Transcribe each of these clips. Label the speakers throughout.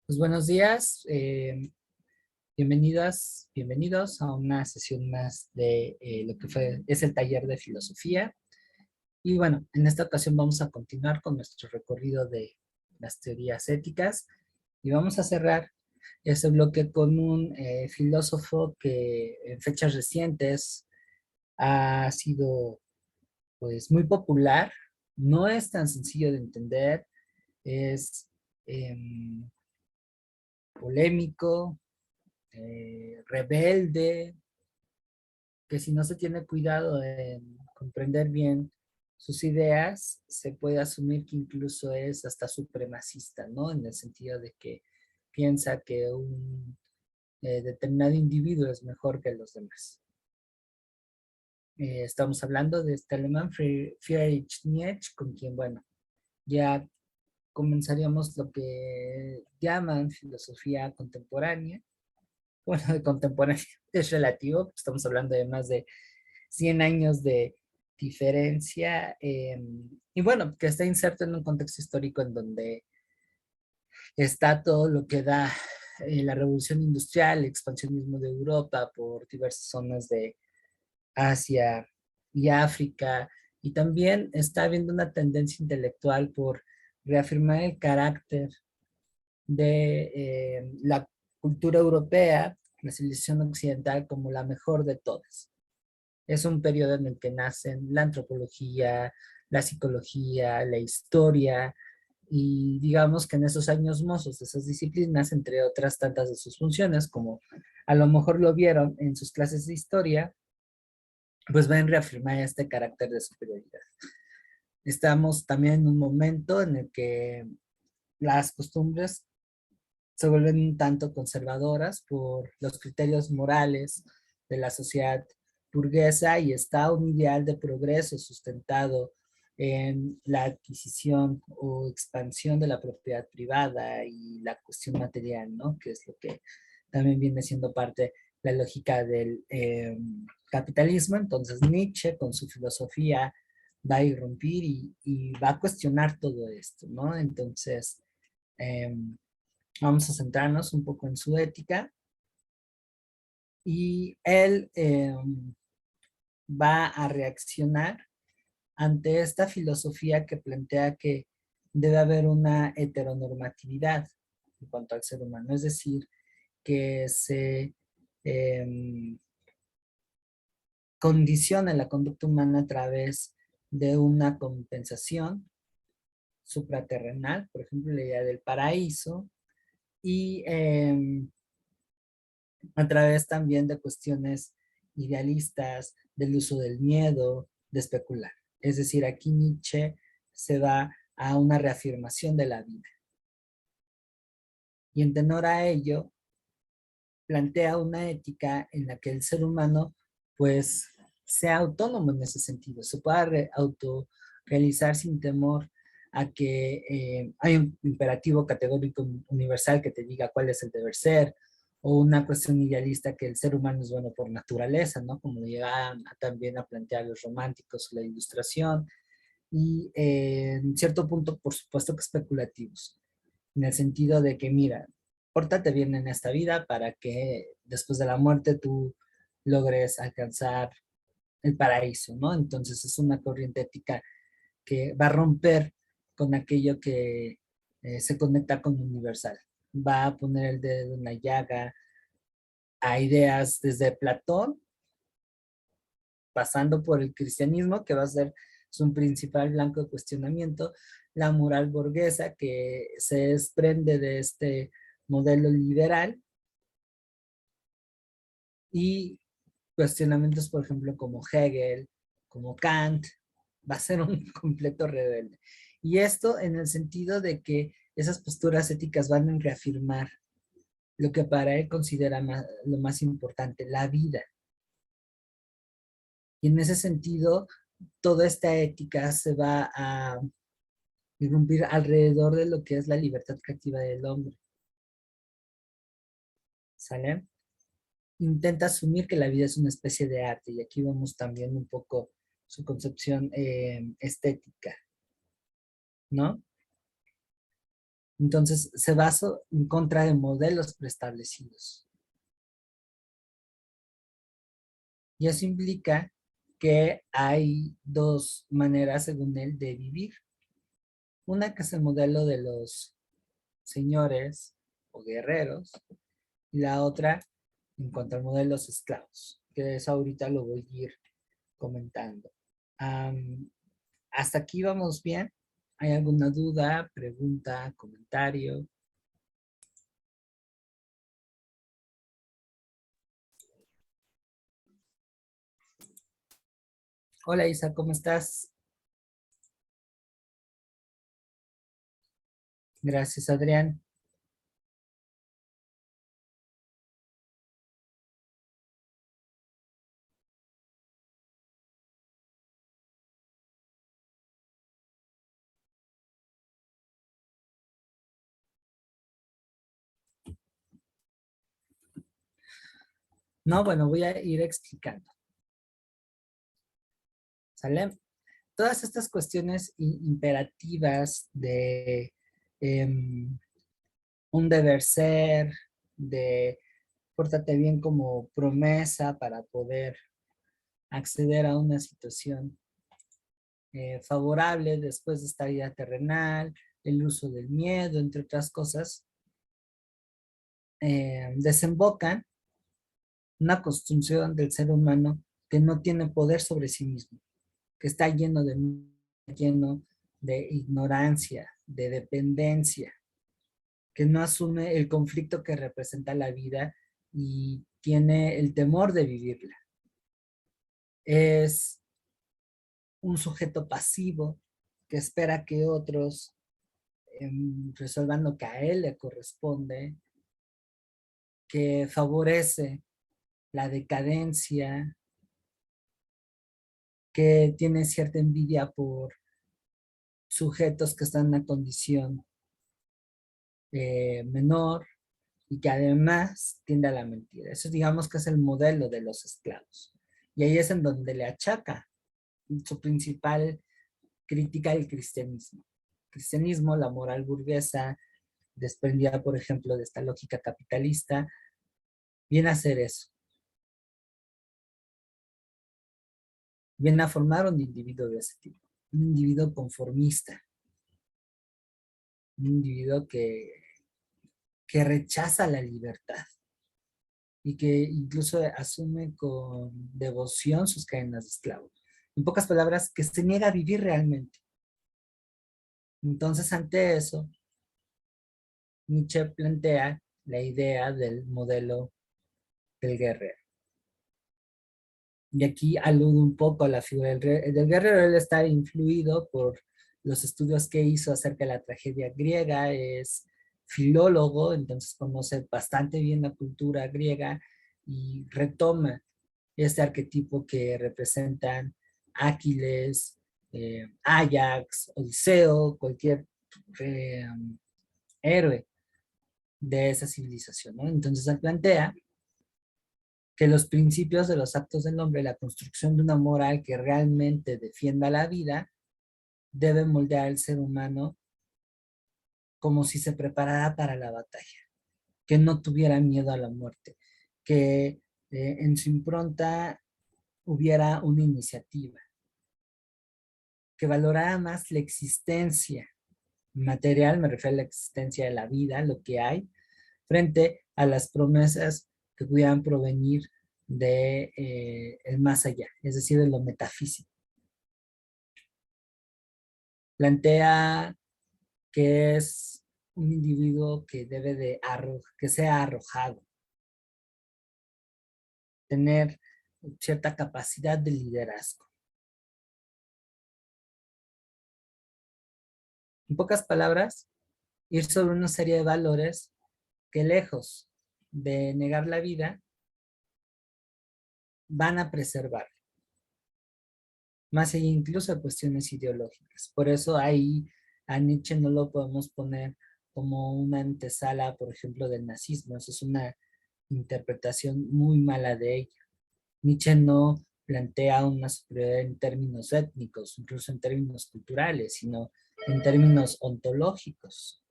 Speaker 1: Pues buenos días, bienvenidos a una sesión más de lo que es el taller de filosofía. Y bueno, en esta ocasión vamos a continuar con nuestro recorrido de las teorías éticas y vamos a cerrar ese bloque con un filósofo que en fechas recientes ha sido pues muy popular, no es tan sencillo de entender, es em, polémico, rebelde, que si no se tiene cuidado en comprender bien sus ideas, se puede asumir que incluso es hasta supremacista, ¿no? En el sentido de que piensa que un determinado individuo es mejor que los demás. Estamos hablando de este alemán Friedrich Nietzsche, con quien, bueno, ya comenzaríamos lo que llaman filosofía contemporánea. Bueno, de contemporáneo es relativo, estamos hablando de más de 100 años de diferencia, y bueno, que está inserto en un contexto histórico en donde está todo lo que da la revolución industrial, el expansionismo de Europa por diversas zonas de Asia y África, y también está habiendo una tendencia intelectual por reafirmar el carácter de la cultura europea, la civilización occidental, como la mejor de todas. Es un periodo en el que nacen la antropología, la psicología, la historia, y digamos que en esos años mozos de esas disciplinas, entre otras tantas de sus funciones, como a lo mejor lo vieron en sus clases de historia, pues van a reafirmar este carácter de superioridad. Estamos también en un momento en el que las costumbres se vuelven un tanto conservadoras por los criterios morales de la sociedad burguesa, y está un ideal de progreso sustentado en la adquisición o expansión de la propiedad privada y la cuestión material, ¿no? Que es lo que también viene siendo parte de la lógica del capitalismo. Entonces Nietzsche con su filosofía va a irrumpir y va a cuestionar todo esto, ¿no? Entonces, eh, vamos a centrarnos un poco en su ética, y él va a reaccionar ante esta filosofía que plantea que debe haber una heteronormatividad en cuanto al ser humano, es decir, que se eh, condiciona la conducta humana a través de una compensación supraterrenal, por ejemplo, la idea del paraíso, y a través también de cuestiones idealistas, del uso del miedo, de especular. Es decir, aquí Nietzsche se va a una reafirmación de la vida. Y en tenor a ello, plantea una ética en la que el ser humano, pues, sea autónomo en ese sentido, se pueda autorrealizar sin temor a que hay un imperativo categórico universal que te diga cuál es el deber ser, o una cuestión idealista que el ser humano es bueno por naturaleza, ¿no? Como llegan también a plantear los románticos, la ilustración, y en cierto punto, por supuesto que especulativos, en el sentido de que, mira, pórtate bien en esta vida para que después de la muerte tú logres alcanzar el paraíso, ¿no? Entonces es una corriente ética que va a romper con aquello que se conecta con lo universal. Va a poner el dedo en la llaga a ideas desde Platón, pasando por el cristianismo, que va a ser su principal blanco de cuestionamiento, la moral burguesa, que se desprende de este modelo liberal, y cuestionamientos, por ejemplo, como Hegel, como Kant, va a ser un completo rebelde. Y esto en el sentido de que esas posturas éticas van a reafirmar lo que para él considera lo más importante, la vida. Y en ese sentido, toda esta ética se va a irrumpir alrededor de lo que es la libertad creativa del hombre. ¿Sale? Intenta asumir que la vida es una especie de arte, y aquí vemos también un poco su concepción estética, ¿no? Entonces, se basa en contra de modelos preestablecidos. Y eso implica que hay dos maneras, según él, de vivir. Una que es el modelo de los señores o guerreros, y la otra en cuanto al modelo de los esclavos, que eso ahorita lo voy a ir comentando. Am, ¿Hasta aquí vamos bien? ¿Hay alguna duda, pregunta, comentario? Hola Isa, ¿cómo estás? Gracias, Adrián. No, bueno, voy a ir explicando. ¿Sale? Todas estas cuestiones imperativas de un deber ser, de pórtate bien como promesa para poder acceder a una situación favorable después de esta vida terrenal, el uso del miedo, entre otras cosas, desembocan una construcción del ser humano que no tiene poder sobre sí mismo, que está lleno de ignorancia, de dependencia, que no asume el conflicto que representa la vida y tiene el temor de vivirla. Es un sujeto pasivo que espera que otros resuelvan lo que a él le corresponde, que favorece la decadencia, que tiene cierta envidia por sujetos que están en una condición menor y que además tiende a la mentira. Eso digamos que es el modelo de los esclavos. Y ahí es en donde le achaca su principal crítica al cristianismo. El cristianismo, la moral burguesa, desprendida, por ejemplo, de esta lógica capitalista, viene a hacer eso. Viene a formar un individuo de ese tipo. Un individuo conformista. Un individuo que rechaza la libertad y que incluso asume con devoción sus cadenas de esclavo. En pocas palabras, que se niega a vivir realmente. Entonces, ante eso, Nietzsche plantea la idea del modelo del guerrero. Y aquí alude un poco a la figura del guerrero. Él está influido por los estudios que hizo acerca de la tragedia griega, es filólogo, entonces conoce bastante bien la cultura griega y retoma este arquetipo que representan Aquiles, Ajax, Odiseo, cualquier eh, héroe de esa civilización, ¿no? Entonces él plantea que los principios de los actos del hombre, la construcción de una moral que realmente defienda la vida, debe moldear al ser humano como si se preparara para la batalla, que no tuviera miedo a la muerte, que en su impronta hubiera una iniciativa, que valorara más la existencia material, me refiero a la existencia de la vida, lo que hay, frente a las promesas que pudieran provenir de el más allá, es decir, de lo metafísico. Plantea que es un individuo que debe de que sea arrojado, tener cierta capacidad de liderazgo. En pocas palabras, ir sobre una serie de valores que lejos de negar la vida, van a preservar, más allá incluso de cuestiones ideológicas. Por eso ahí a Nietzsche no lo podemos poner como una antesala, por ejemplo, del nazismo. Eso es una interpretación muy mala de ella. Nietzsche no plantea una superioridad en términos étnicos, incluso en términos culturales, sino en términos ontológicos.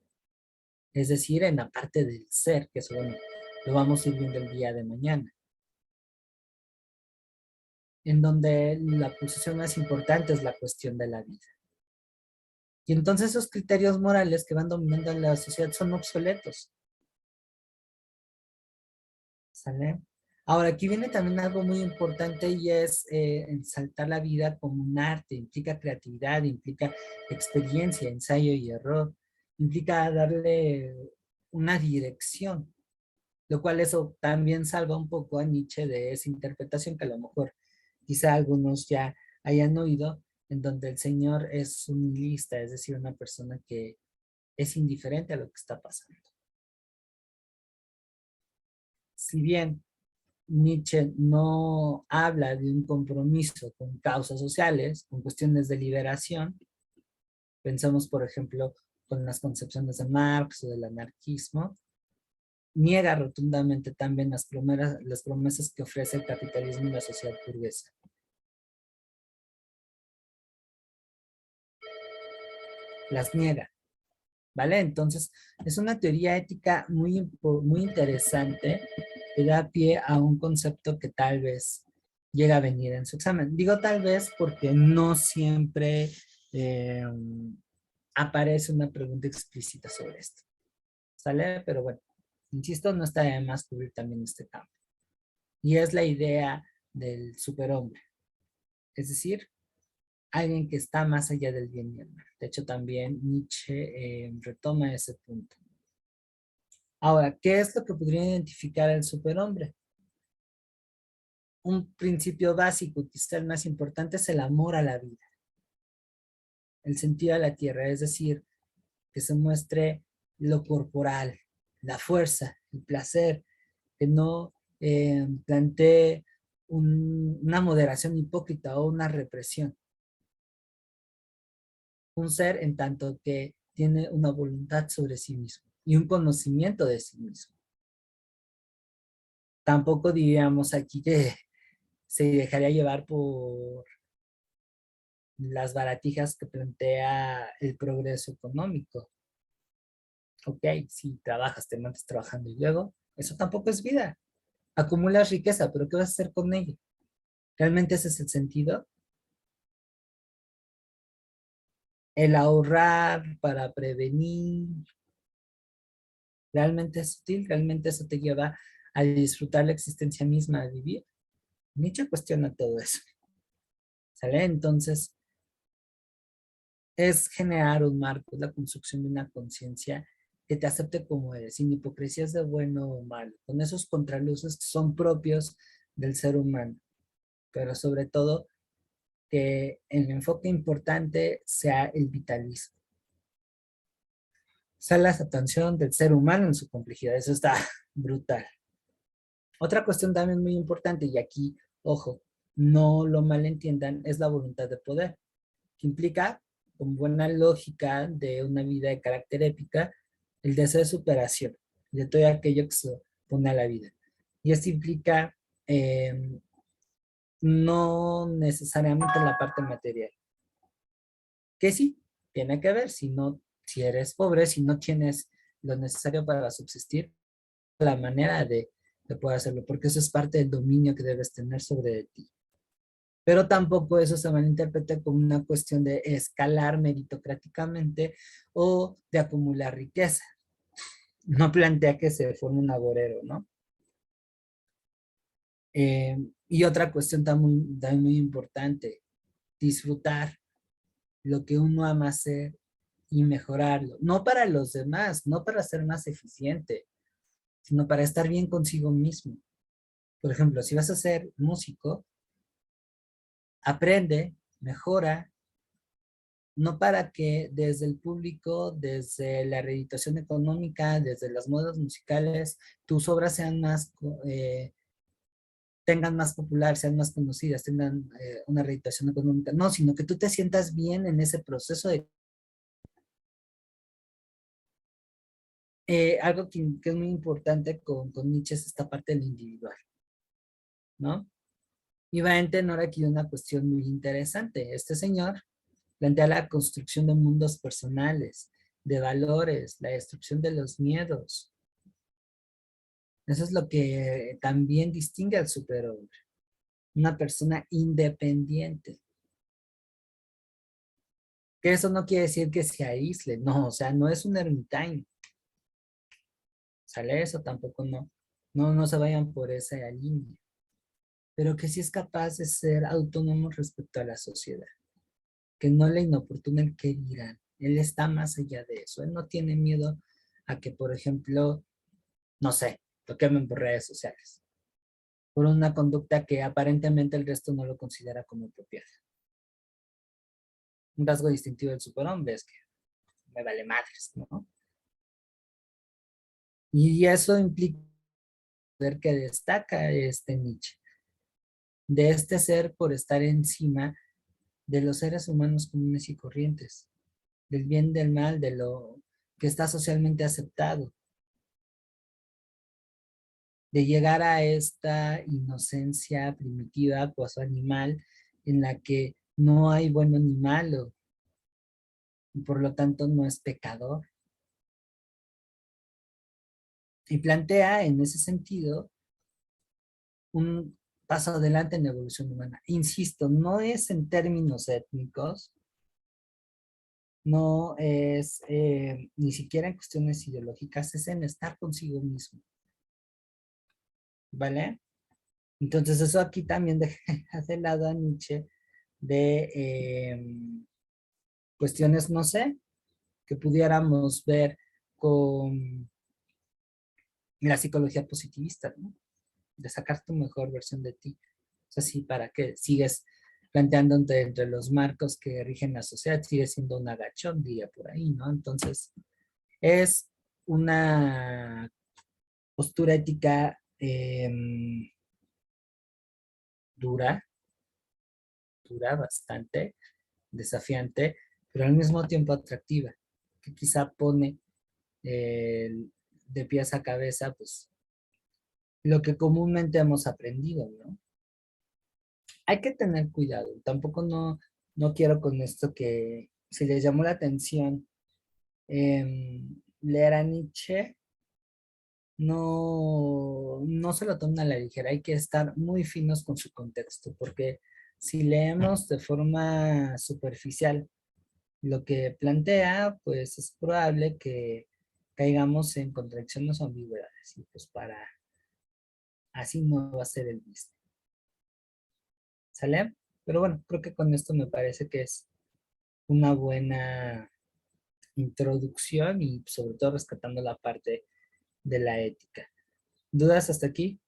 Speaker 1: es decir, en la parte del ser, que eso, bueno, lo vamos a ir viendo el día de mañana, en donde la posición más importante es la cuestión de la vida. Y entonces esos criterios morales que van dominando en la sociedad son obsoletos. ¿Sale? Ahora, aquí viene también algo muy importante y es ensalzar la vida como un arte, implica creatividad, implica experiencia, ensayo y error, implica darle una dirección, lo cual eso también salva un poco a Nietzsche de esa interpretación que a lo mejor quizá algunos ya hayan oído, en donde el señor es un nihilista, es decir, una persona que es indiferente a lo que está pasando. Si bien Nietzsche no habla de un compromiso con causas sociales, con cuestiones de liberación. Pensamos, por ejemplo, con las concepciones de Marx o del anarquismo. Niega rotundamente también las promesas que ofrece el capitalismo y la sociedad burguesa. Las niega, ¿vale? Entonces, es una teoría ética muy interesante que da pie a un concepto que tal vez llega a venir en su examen. Digo tal vez porque no siempre eh, aparece una pregunta explícita sobre esto. ¿Sale? Pero bueno, insisto, no está de más cubrir también este campo. Y es la idea del superhombre. Es decir, alguien que está más allá del bien y el mal. De hecho, también Nietzsche retoma ese punto. Ahora, ¿qué es lo que podría identificar al superhombre? Un principio básico, quizá el más importante, es el amor a la vida, el sentido a la tierra, es decir, que se muestre lo corporal, la fuerza, el placer, que no plantee una moderación hipócrita o una represión. Un ser en tanto que tiene una voluntad sobre sí mismo y un conocimiento de sí mismo. Tampoco diríamos aquí que se dejaría llevar por las baratijas que plantea el progreso económico. Ok, si trabajas, te mandas trabajando y luego, eso tampoco es vida. Acumulas riqueza, pero ¿qué vas a hacer con ella? ¿Realmente ese es el sentido? El ahorrar para prevenir, ¿realmente es útil? ¿Realmente eso te lleva a disfrutar la existencia misma de vivir? Nietzsche cuestiona todo eso, ¿sale? Entonces, es generar un marco, es la construcción de una conciencia que te acepte como eres, sin hipocresías de bueno o malo, con esos contraluces que son propios del ser humano, pero sobre todo que el enfoque importante sea el vitalismo. O sea, la aceptación del ser humano en su complejidad, eso está brutal. Otra cuestión también muy importante, y aquí, ojo, no lo malentiendan, es la voluntad de poder, que implica, con buena lógica de una vida de carácter épica, el deseo de superación de todo aquello que se pone a la vida. Y esto implica no necesariamente la parte material, que sí, tiene que ver, si eres pobre, si no tienes lo necesario para subsistir, la manera de poder hacerlo, porque eso es parte del dominio que debes tener sobre ti. Pero tampoco eso se malinterpreta como una cuestión de escalar meritocráticamente o de acumular riqueza. No plantea que se forme un agorero, ¿no? Y otra cuestión también muy importante, disfrutar lo que uno ama hacer y mejorarlo. No para los demás, no para ser más eficiente, sino para estar bien consigo mismo. Por ejemplo, si vas a ser músico, aprende, mejora, no para que desde el público, desde la reeditación económica, desde las modas musicales, tus obras sean tengan más popular, sean más conocidas, tengan una reeditación económica. No, sino que tú te sientas bien en ese proceso de... algo que es muy importante con Nietzsche es esta parte del individual, ¿no? Y va en tenor aquí una cuestión muy interesante. Este señor plantea la construcción de mundos personales, de valores, la destrucción de los miedos. Eso es lo que también distingue al superhombre. Una persona independiente. Que eso no quiere decir que se aísle, no, o sea, no es un ermitaño. ¿Sale eso? Tampoco no. No se vayan por esa línea. Pero que sí es capaz de ser autónomo respecto a la sociedad. Que no le inoportuna el que dirán. Él está más allá de eso. Él no tiene miedo a que, por ejemplo, no sé, lo quemen por redes sociales. Por una conducta que aparentemente el resto no lo considera como apropiada. Un rasgo distintivo del superhombre es que me vale madres, ¿no? Y eso implica ver que destaca este Nietzsche, de este ser por estar encima de los seres humanos comunes y corrientes, del bien, del mal, de lo que está socialmente aceptado, de llegar a esta inocencia primitiva, cuasi animal, en la que no hay bueno ni malo, y por lo tanto no es pecador. Y plantea en ese sentido un paso adelante en la evolución humana. Insisto, no es en términos étnicos, no es ni siquiera en cuestiones ideológicas, es en estar consigo mismo, ¿vale? Entonces eso aquí también deja de lado a Nietzsche de cuestiones, no sé, que pudiéramos ver con la psicología positivista, ¿no? De sacar tu mejor versión de ti. O sea, sí, para que sigues planteando entre los marcos que rigen la sociedad, sigue siendo un agachón, diría por ahí, ¿no? Entonces, es una postura ética dura, dura bastante, desafiante, pero al mismo tiempo atractiva, que quizá pone eh, de pies a cabeza, pues, lo que comúnmente hemos aprendido, ¿no? Hay que tener cuidado, tampoco no quiero con esto que si les llamó la atención leer a Nietzsche, no se lo tomen a la ligera, hay que estar muy finos con su contexto, porque si leemos de forma superficial lo que plantea, pues es probable que caigamos en contradicciones o ambigüedades, y pues para así no va a ser el mismo. ¿Sale? Pero bueno, creo que con esto me parece que es una buena introducción y sobre todo rescatando la parte de la ética. ¿Dudas hasta aquí?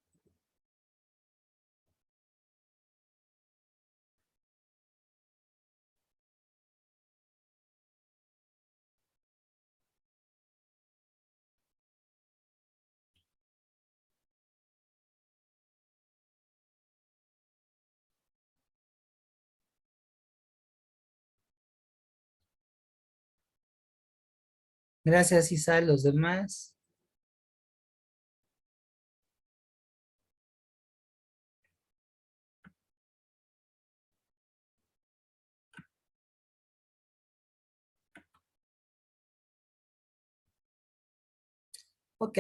Speaker 1: Gracias, Isa. Los demás. Ok,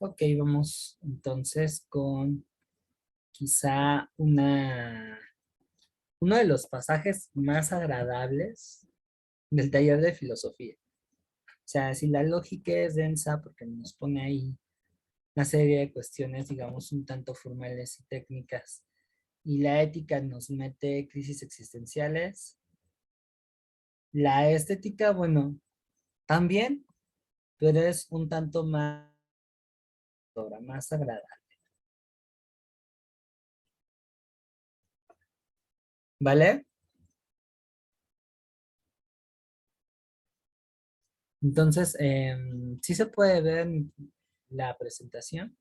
Speaker 1: ok, vamos entonces con quizá uno de los pasajes más agradables del taller de filosofía. O sea, si la lógica es densa porque nos pone ahí una serie de cuestiones, digamos, un tanto formales y técnicas, y la ética nos mete crisis existenciales, la estética, bueno, también, pero es un tanto más agradable, ¿vale? Entonces, sí se puede ver la presentación.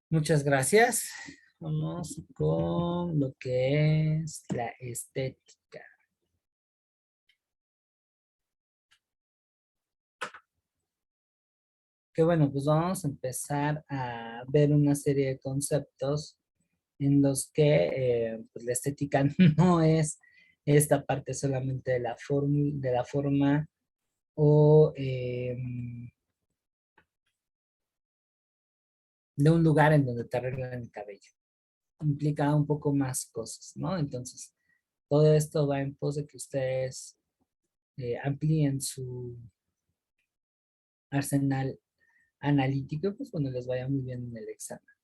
Speaker 1: Muchas gracias. Vamos con lo que es la estética. que bueno, pues vamos a empezar a ver una serie de conceptos en los que pues la estética no es esta parte solamente de de la forma o de un lugar en donde te arreglan el cabello. Implica un poco más cosas, ¿no? Entonces, todo esto va en pos de que ustedes amplíen su arsenal analítico, pues cuando les vaya muy bien en el examen,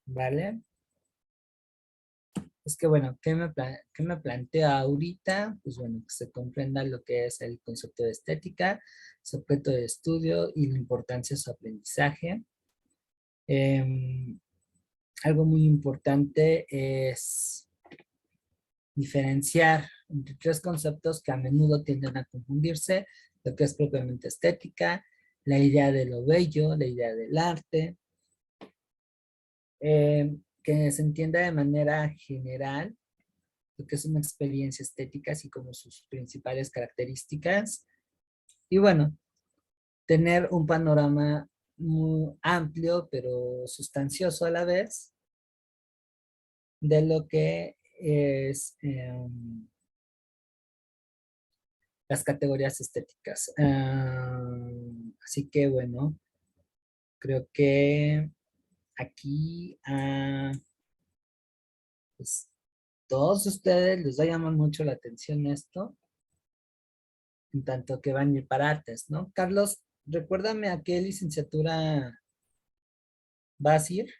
Speaker 1: ¿vale? Es que bueno, qué me plantea ahorita? Pues bueno, que se comprenda lo que es el concepto de estética, su objeto de estudio y la importancia de su aprendizaje. Em, Algo muy importante es diferenciar entre tres conceptos que a menudo tienden a confundirse, lo que es propiamente estética, la idea de lo bello, la idea del arte, que se entienda de manera general lo que es una experiencia estética, así como sus principales características. Y bueno, tener un panorama muy amplio, pero sustancioso a la vez, de lo que es las categorías estéticas. Así que bueno, creo que aquí pues, todos ustedes les va a llamar mucho la atención esto, en tanto que van a ir para artes, ¿no? Carlos, recuérdame a qué licenciatura vas a ir.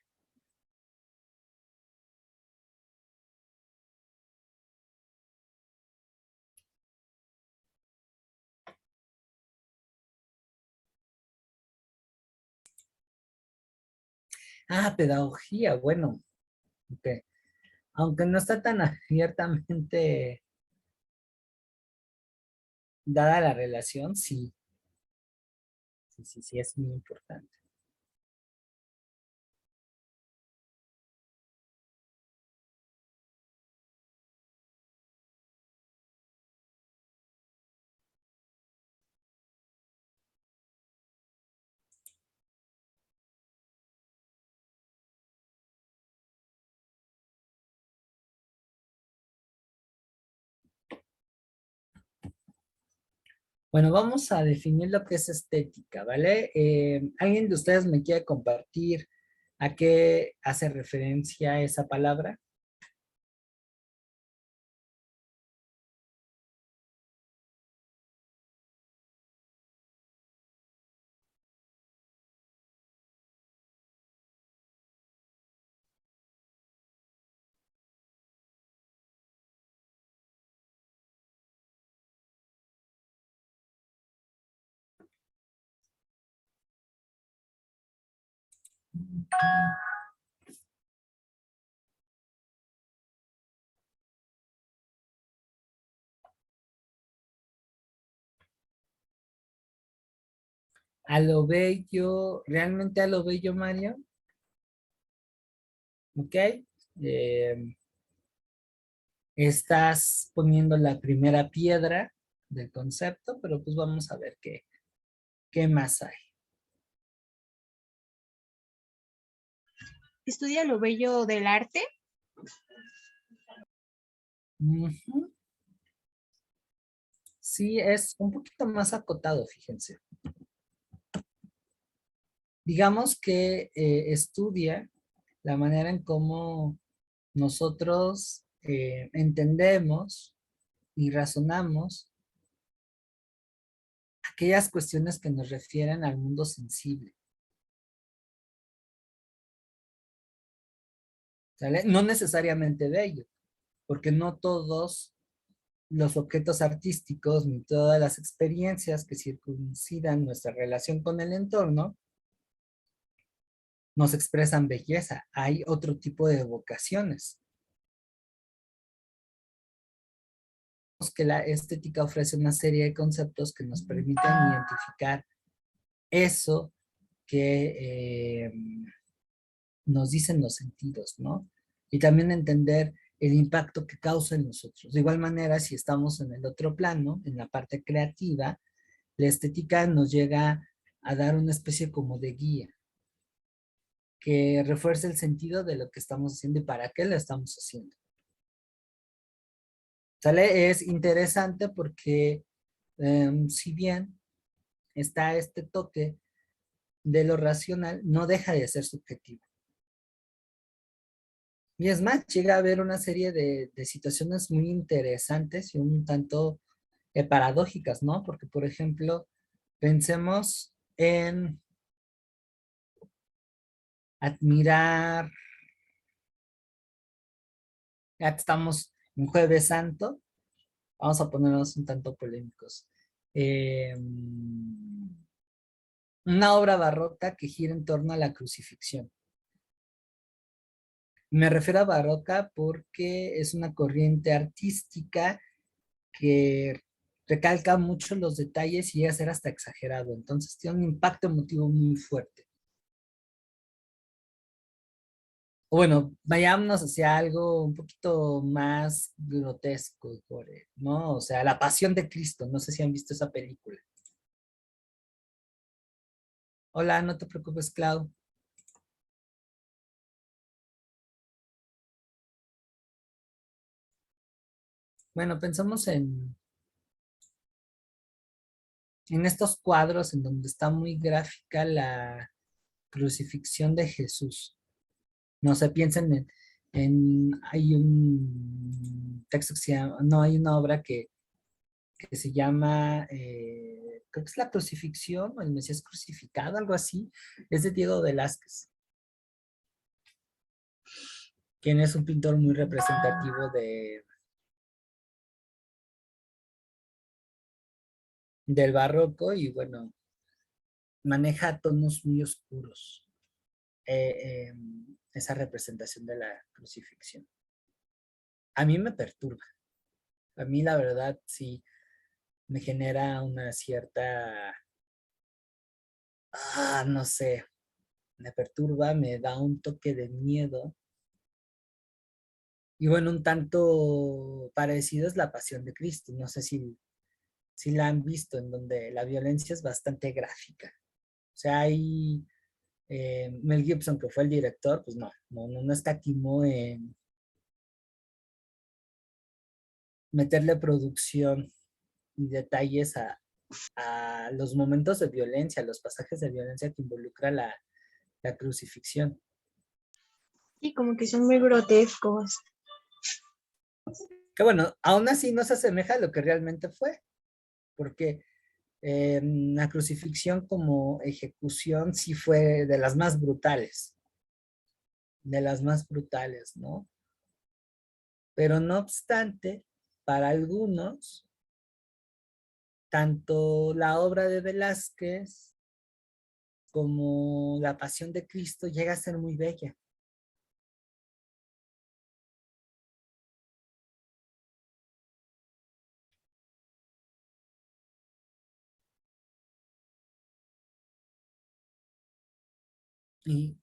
Speaker 1: Ah, pedagogía, bueno, ok. Aunque no está tan abiertamente dada la relación, sí, sí, es muy importante. Bueno, vamos a definir lo que es estética, ¿vale? ¿Alguien de ustedes me quiere compartir a qué hace referencia esa palabra? A lo bello, realmente a lo bello, Mario, ¿ok? Eh, Estás poniendo la primera piedra del concepto, pero pues vamos a ver qué más hay.
Speaker 2: Estudia lo bello del arte.
Speaker 1: Ujú. Sí, es un poquito más acotado, fíjense. Digamos que estudia la manera en cómo nosotros entendemos y razonamos aquellas cuestiones que nos refieren al mundo sensible, ¿sale? No necesariamente bello, porque no todos los objetos artísticos ni todas las experiencias que circuncidan nuestra relación con el entorno nos expresan belleza. Hay otro tipo de vocaciones. Que la estética ofrece una serie de conceptos que nos permiten identificar eso que nos dicen los sentidos, ¿no? Y también entender el impacto que causa en nosotros. De igual manera, si estamos en el otro plano, en la parte creativa, la estética nos llega a dar una especie como de guía que refuerce el sentido de lo que estamos haciendo y para qué lo estamos haciendo. ¿Sale? Es interesante porque si bien está este toque de lo racional, no deja de ser subjetivo. Y es más, llega a haber una serie de situaciones muy interesantes y un tanto paradójicas, ¿no? Porque, por ejemplo, pensemos en admirar, ya que estamos en Jueves Santo, vamos a ponernos un tanto polémicos. Una obra barroca que gira en torno a la crucifixión. Me refiero a barroca porque es una corriente artística que recalca mucho los detalles y llega a ser hasta exagerado. Entonces tiene un impacto emotivo muy fuerte. O bueno, vayámonos hacia algo un poquito más grotesco, ¿no? O sea, La Pasión de Cristo. No sé si han visto esa película. Hola, no te preocupes, Clau. Bueno, pensamos en estos cuadros en donde está muy gráfica la crucifixión de Jesús. No se piensen hay un texto que se llama, no, hay una obra que se llama, creo que es La Crucifixión o El Mesías Crucificado, algo así. Es de Diego Velázquez, quien es un pintor muy representativo del barroco y bueno, maneja tonos muy oscuros. eh, eh, Esa representación de la crucifixión. A mí me perturba. A mí la verdad sí me genera una cierta, no sé, me perturba, me da un toque de miedo. Y bueno, un tanto parecido es La Pasión de Cristo. No sé si la han visto, en donde la violencia es bastante gráfica. O sea, hay Mel Gibson, que fue el director, pues no escatimó en meterle producción y detalles a los momentos de violencia, a los pasajes de violencia que involucra la crucifixión.
Speaker 2: Sí, como que son muy grotescos.
Speaker 1: Que bueno, aún así no se asemeja a lo que realmente fue, porque la crucifixión como ejecución sí fue de las más brutales, ¿no? Pero no obstante, para algunos, tanto la obra de Velázquez como La Pasión de Cristo llega a ser muy bella. Y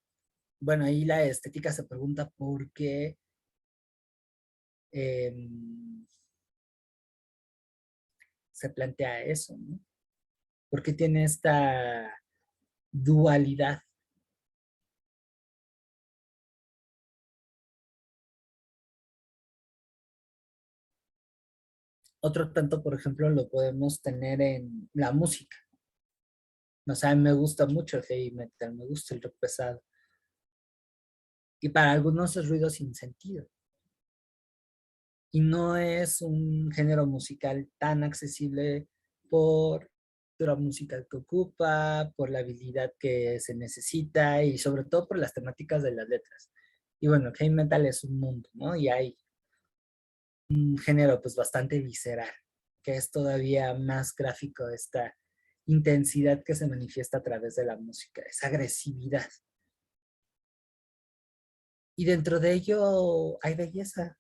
Speaker 1: bueno, ahí la estética se pregunta por qué eh, se plantea eso, ¿no? ¿Por qué tiene esta dualidad? Otro tanto, por ejemplo, lo podemos tener en la música. O sea, me gusta mucho el heavy metal, me gusta el rock pesado. Y para algunos es ruido sin sentido. Y no es un género musical tan accesible por la música que ocupa, por la habilidad que se necesita y sobre todo por las temáticas de las letras. Y bueno, heavy metal es un mundo, ¿no? Y hay un género pues bastante visceral, que es todavía más gráfico esta intensidad que se manifiesta a través de la música, esa agresividad. Y dentro de ello hay belleza.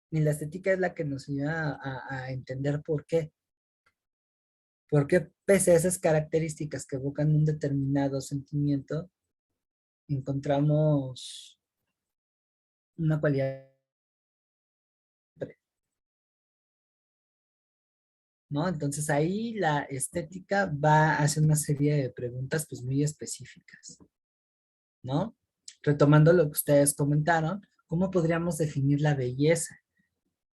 Speaker 1: Y la estética es la que nos ayuda a entender por qué. Por qué pese a esas características que evocan un determinado sentimiento, encontramos una cualidad, ¿no? Entonces ahí la estética va a hacer una serie de preguntas pues muy específicas, ¿no? Retomando lo que ustedes comentaron, ¿cómo podríamos definir la belleza?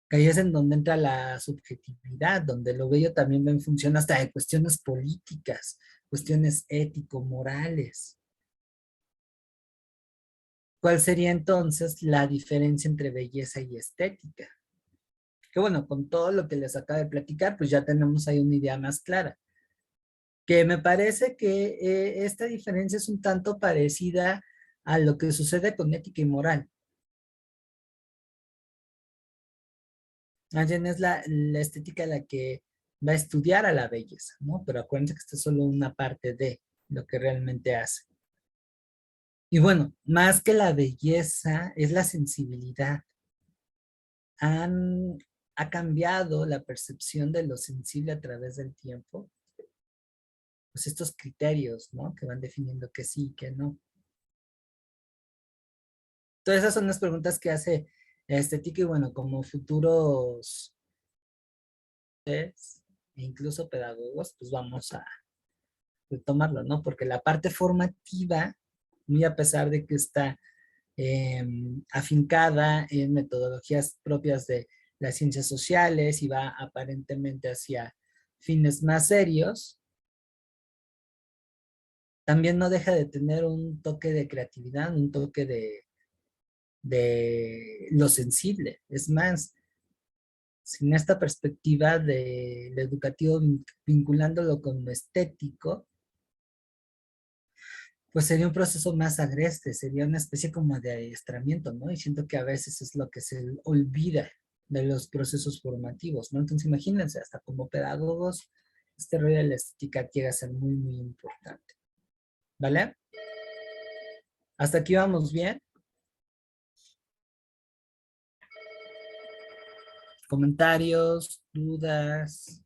Speaker 1: Que ahí es en donde entra la subjetividad, donde lo bello también va en función hasta de cuestiones políticas, cuestiones ético-morales. ¿Cuál sería entonces la diferencia entre belleza y estética? Que bueno, con todo lo que les acabo de platicar, pues ya tenemos ahí una idea más clara. Que me parece que esta diferencia es un tanto parecida a lo que sucede con ética y moral. Más bien es la estética la que va a estudiar a la belleza, ¿no? Pero acuérdense que esta es solo una parte de lo que realmente hace. Y bueno, más que la belleza, es la sensibilidad. Han, ha cambiado la percepción de lo sensible a través del tiempo. Pues estos criterios, ¿no? Que van definiendo que sí, que no. Todas esas son las preguntas que hace la estética y bueno, como futuros e incluso pedagogos, pues vamos a retomarlo, ¿no? Porque la parte formativa, muy a pesar de que está afincada en metodologías propias de las ciencias sociales y va aparentemente hacia fines más serios, también no deja de tener un toque de creatividad, un toque de lo sensible. Es más, sin esta perspectiva de lo educativo vinculándolo con lo estético, pues sería un proceso más agreste, sería una especie como de adiestramiento, ¿no? Y siento que a veces es lo que se olvida de los procesos formativos, ¿no? Entonces imagínense, hasta como pedagogos, este rollo de la estética llega a ser muy, muy importante, ¿vale? Hasta aquí vamos bien. Comentarios, dudas.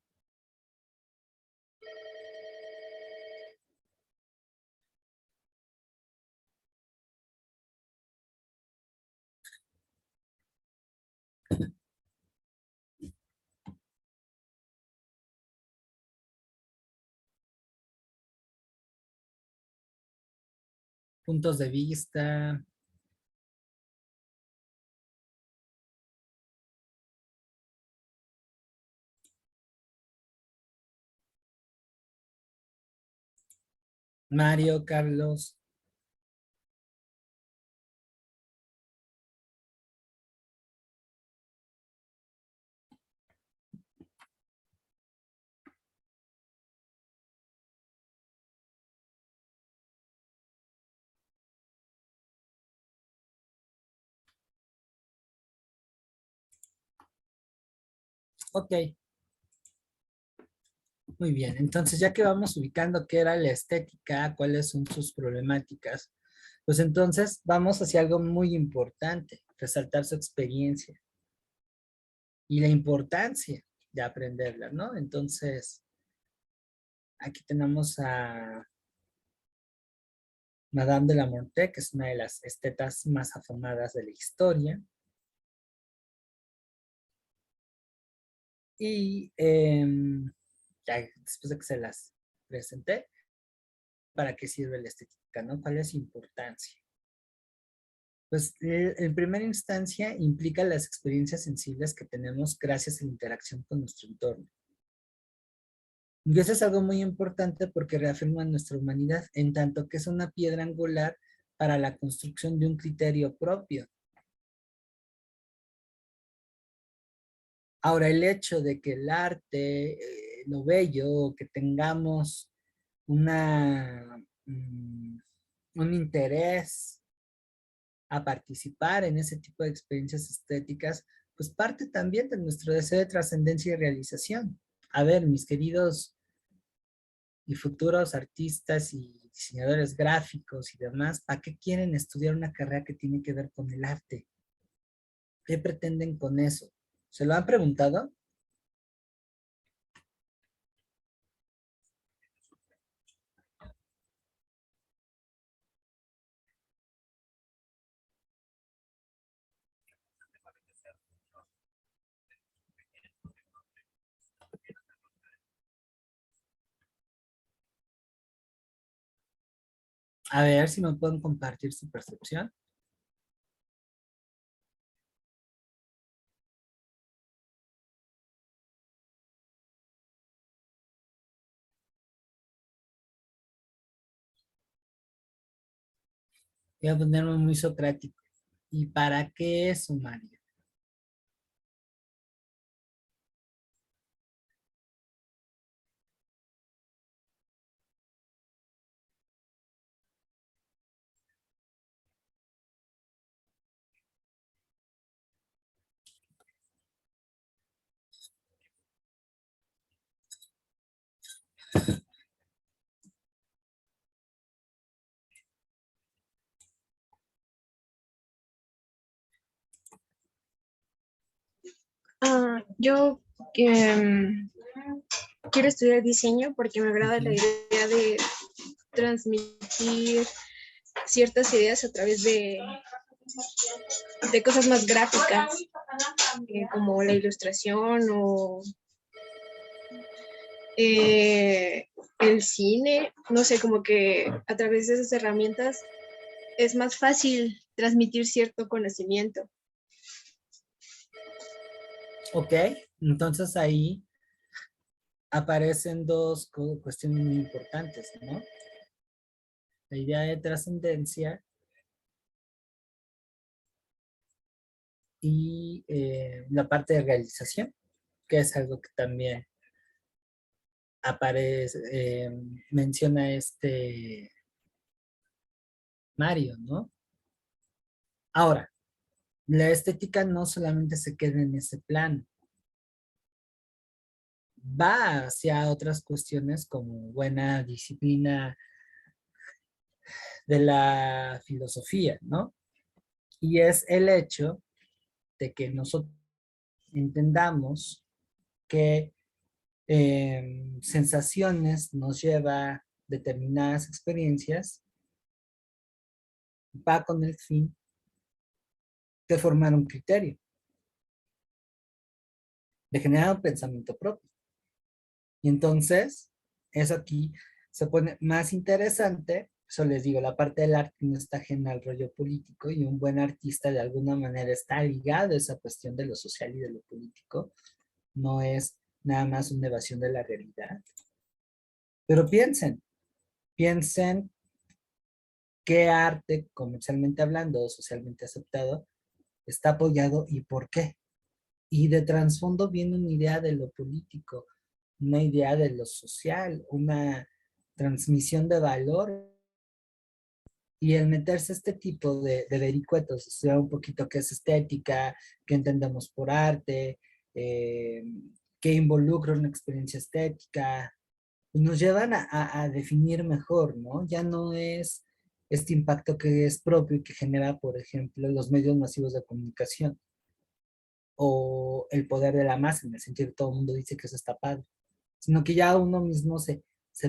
Speaker 1: Puntos de vista. Mario, Carlos. Ok, muy bien. Entonces, ya que vamos ubicando qué era la estética, cuáles son sus problemáticas, pues entonces vamos hacia algo muy importante, resaltar su experiencia y la importancia de aprenderla, ¿no? Entonces, aquí tenemos a Madame de la Morte, que es una de las estetas más afamadas de la historia. Y ya después de que se las presenté, ¿para qué sirve la estética, no? ¿Cuál es su importancia? Pues en primera instancia implica las experiencias sensibles que tenemos gracias a la interacción con nuestro entorno. Y eso es algo muy importante porque reafirma nuestra humanidad, en tanto que es una piedra angular para la construcción de un criterio propio. Ahora, el hecho de que el arte, lo bello, que tengamos una, un interés a participar en ese tipo de experiencias estéticas, pues parte también de nuestro deseo de trascendencia y realización. A ver, mis queridos y futuros artistas y diseñadores gráficos y demás, ¿para qué quieren estudiar una carrera que tiene que ver con el arte? ¿Qué pretenden con eso? ¿Se lo han preguntado? A ver si me pueden compartir su percepción. Voy a ponerme muy socrático. ¿Y para qué es sumario?
Speaker 2: Yo em, quiero estudiar diseño porque me agrada la
Speaker 1: Ujú.
Speaker 2: idea de transmitir ciertas ideas a través de cosas más gráficas, como la ilustración o eh, el cine. No sé, como que a través de esas herramientas es más fácil transmitir cierto conocimiento.
Speaker 1: Ok, entonces ahí aparecen dos cuestiones muy importantes, ¿no? La idea de trascendencia y la parte de realización, que es algo que también aparece, menciona este Mario, ¿no? Ahora, la estética no solamente se queda en ese plano, va hacia otras cuestiones como buena disciplina de la filosofía, ¿no? Y es el hecho de que nosotros entendamos que sensaciones nos lleva a determinadas experiencias, va con el fin de formar un criterio, de generar un pensamiento propio. Y entonces, eso aquí se pone más interesante. Eso les digo, la parte del arte no está ajena al rollo político y un buen artista de alguna manera está ligado a esa cuestión de lo social y de lo político. No es nada más una evasión de la realidad. Pero piensen qué arte, comercialmente hablando o socialmente aceptado, está apoyado y por qué. Y de trasfondo viene una idea de lo político, una idea de lo social, una transmisión de valor. Y el meterse este tipo de vericuetos, estudiar un poquito qué es estética, qué entendemos por arte, eh, qué involucra una experiencia estética, pues nos llevan a definir mejor, ¿no? Ya no es este impacto que es propio y que genera, por ejemplo, los medios masivos de comunicación o el poder de la masa, en el sentido que todo el mundo dice que eso está padre, sino que ya uno mismo se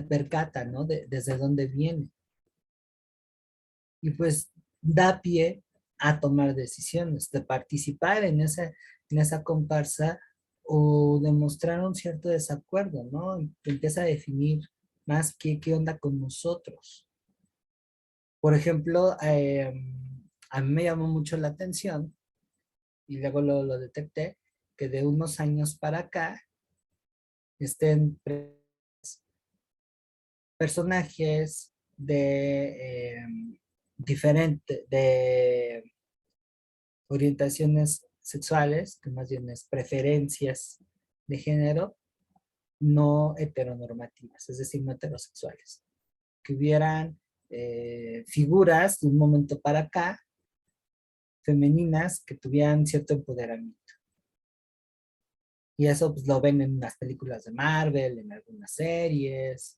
Speaker 1: percata, ¿no? Desde dónde viene. Y pues da pie a tomar decisiones, de participar en esa comparsa o demostrar un cierto desacuerdo, ¿no? Empieza a definir más qué onda con nosotros. Por ejemplo, a mí me llamó mucho la atención y luego lo detecté, que de unos años para acá estén personajes de diferente, de orientaciones sexuales, que más bien es preferencias de género, no heteronormativas, es decir, no heterosexuales. Que hubieran figuras de un momento para acá, femeninas, que tuvieran cierto empoderamiento. Y eso pues, lo ven en las películas de Marvel, en algunas series,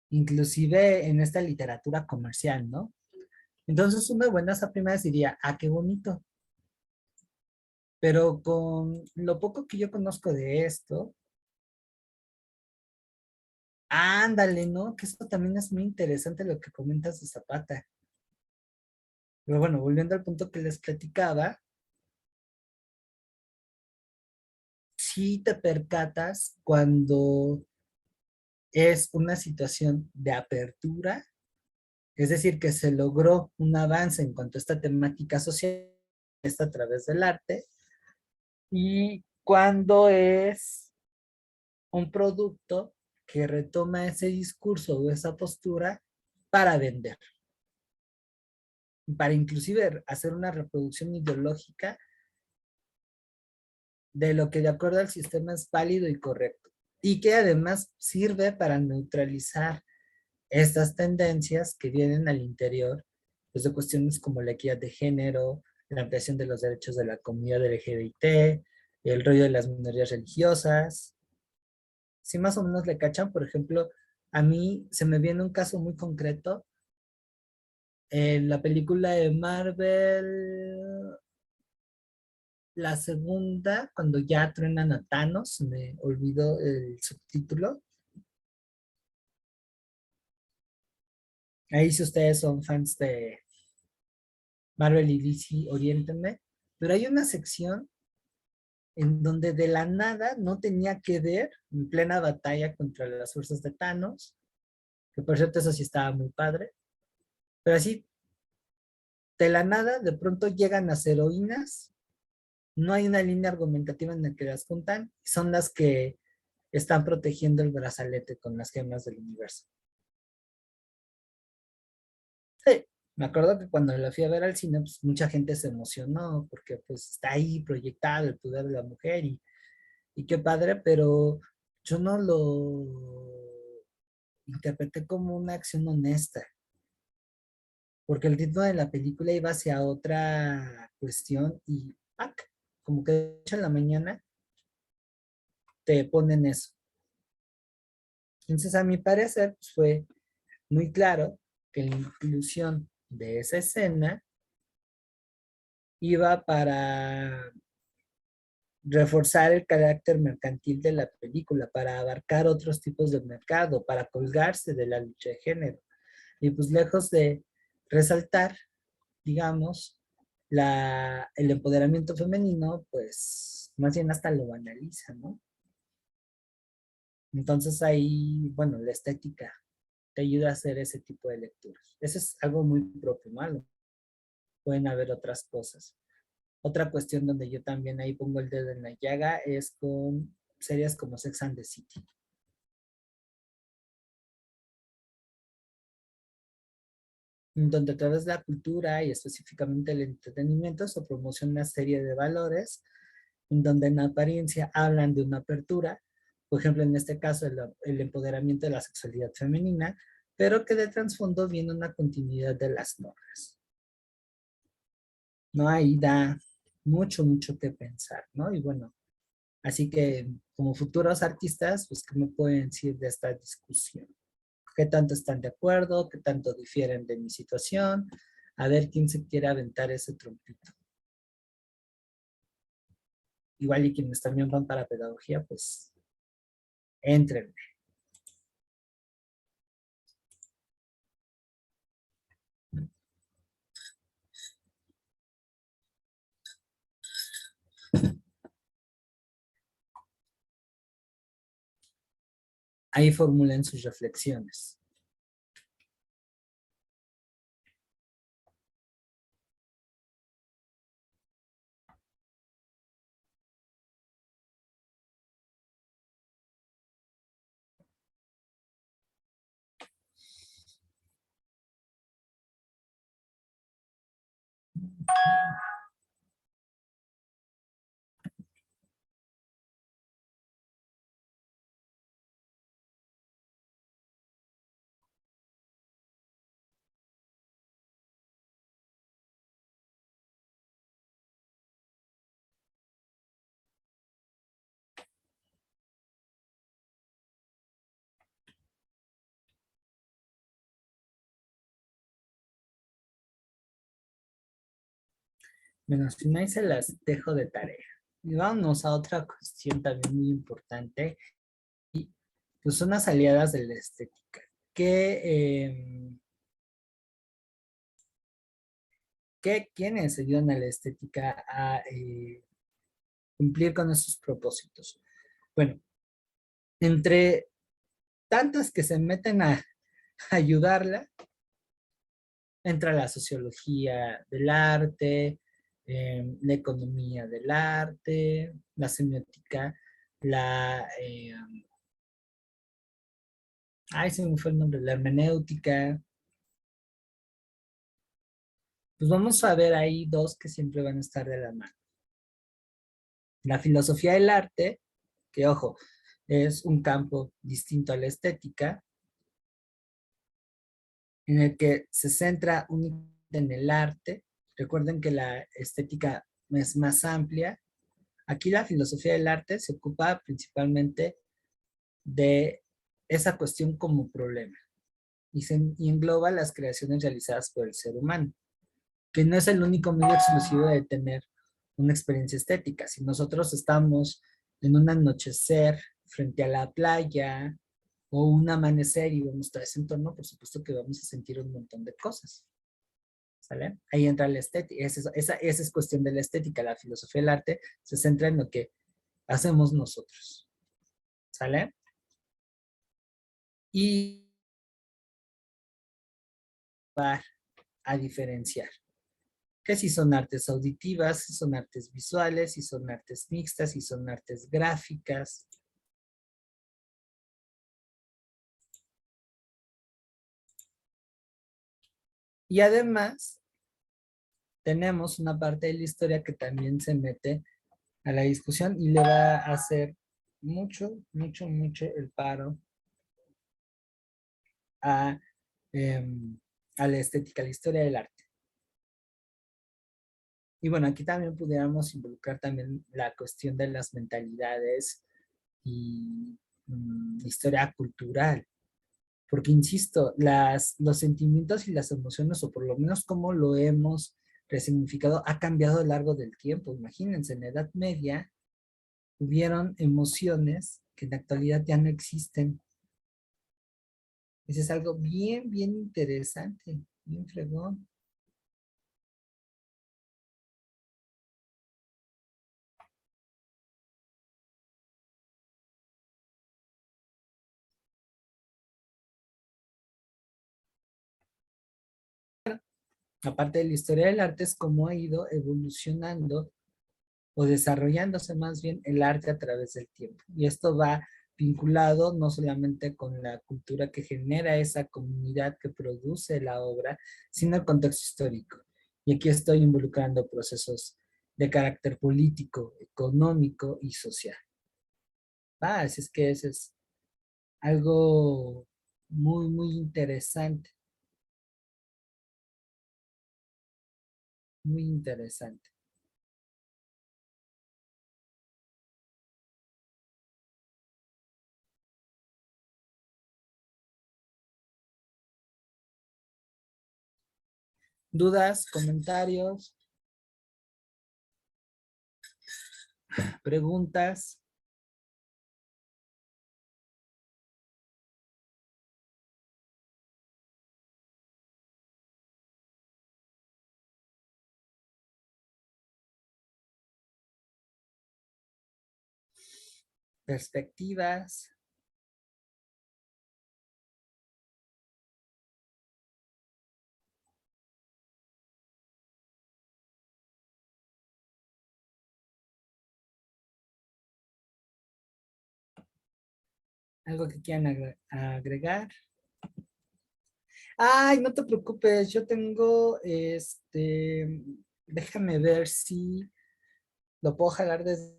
Speaker 1: inclusive en esta literatura comercial, ¿no? Entonces, una buena esa primera diría, ah, qué bonito. Pero con lo poco que yo conozco de esto, ándale, ¿no? Que esto también es muy interesante lo que comentas de Zapata. Pero bueno, volviendo al punto que les platicaba, sí te percatas cuando es una situación de apertura Es decir, que se logró un avance en cuanto a esta temática social a través del arte, y cuando es un producto que retoma ese discurso o esa postura para vender, para inclusive hacer una reproducción ideológica de lo que de acuerdo al sistema es válido y correcto, y que además sirve para neutralizar estas tendencias que vienen al interior, pues, de cuestiones como la equidad de género, la ampliación de los derechos de la comunidad LGBT, el rollo de las minorías religiosas. Si más o menos le cachan, por ejemplo, a mí se me viene un caso muy concreto en la película de Marvel, la segunda, cuando ya truenan a Thanos, me olvidó el subtítulo. Ahí si ustedes son fans de Marvel y DC, oriéntenme. Pero hay una sección en donde de la nada no tenía que ver, en plena batalla contra las fuerzas de Thanos, que por cierto eso sí estaba muy padre, pero así, de la nada, de pronto llegan las heroínas, no hay una línea argumentativa en la que las juntan, son las que están protegiendo el brazalete con las gemas del universo. Sí, me acuerdo que cuando la fui a ver al cine, pues mucha gente se emocionó porque pues está ahí proyectado el poder de la mujer y qué padre, pero yo no lo interpreté como una acción honesta, porque el ritmo de la película iba hacia otra cuestión y ¡pac! Como que de hecho en la mañana te ponen eso. Entonces, a mi parecer, pues, fue muy claro que la inclusión de esa escena iba para reforzar el carácter mercantil de la película, para abarcar otros tipos de mercado, para colgarse de la lucha de género. Y pues lejos de resaltar, digamos, el empoderamiento femenino, pues más bien hasta lo banaliza, ¿no? Entonces ahí, bueno, la estética te ayuda a hacer ese tipo de lecturas. Eso es algo muy propio, ¿no? Pueden haber otras cosas. Otra cuestión donde yo también ahí pongo el dedo en la llaga es con series como Sex and the City, donde a través de la cultura y específicamente el entretenimiento se promociona una serie de valores en donde en apariencia hablan de una apertura, por ejemplo en este caso el empoderamiento de la sexualidad femenina, pero que de trasfondo viene una continuidad de las normas. ¿No? Ahí da mucho, mucho que pensar, ¿no? Y bueno, así que como futuros artistas, pues, ¿qué me pueden decir de esta discusión? ¿Qué tanto están de acuerdo? ¿Qué tanto difieren de mi situación? A ver quién se quiere aventar ese trompito. Igual y quienes también van para pedagogía, pues, entren. Ahí formulen sus reflexiones. Bueno, si no, ahí se las dejo de tarea. Y vámonos a otra cuestión también muy importante, pues son las aliadas de la estética. ¿Quiénes ayudan a la estética a cumplir con esos propósitos? Bueno, entre tantas que se meten a ayudarla, Entra la sociología del arte, la economía del arte, la semiótica, ay, se me fue el nombre, la hermenéutica. Pues vamos a ver ahí dos que siempre van a estar de la mano. La filosofía del arte, que ojo, es un campo distinto a la estética, en el que se centra únicamente en el arte. Recuerden que la estética es más amplia. Aquí la filosofía del arte se ocupa principalmente de esa cuestión como problema y engloba las creaciones realizadas por el ser humano, que no es el único medio exclusivo de tener una experiencia estética. Si nosotros estamos en un anochecer frente a la playa o un amanecer y vemos todo ese entorno, por supuesto que vamos a sentir un montón de cosas. ¿Sale? Ahí entra la estética. Esa es cuestión de la estética. La filosofía del arte se centra en lo que hacemos nosotros. ¿Sale? Y va a diferenciar que si son artes auditivas, si son artes visuales, si son artes mixtas, si son artes gráficas. Y además, tenemos una parte de la historia que también se mete a la discusión y le va a hacer mucho, mucho, mucho el paro a, eh, a la estética, a la historia del arte. Y bueno, aquí también pudiéramos involucrar también la cuestión de las mentalidades y historia cultural. Porque, insisto, los sentimientos y las emociones, o por lo menos cómo lo hemos resignificado, ha cambiado a lo largo del tiempo. Imagínense, en la Edad Media hubieron emociones que en la actualidad ya no existen. Eso es algo bien, bien interesante, bien fregón. Aparte de la historia del arte, es cómo ha ido evolucionando o desarrollándose más bien el arte a través del tiempo. Y esto va vinculado no solamente con la cultura que genera esa comunidad que produce la obra, sino el contexto histórico. Y aquí estoy involucrando procesos de carácter político, económico y social. Así es que eso es algo muy, muy interesante, muy interesante. ¿Dudas, comentarios, preguntas? Perspectivas? ¿Algo que quieran agregar? Ay, no te preocupes, yo tengo, déjame ver si lo puedo jalar desde,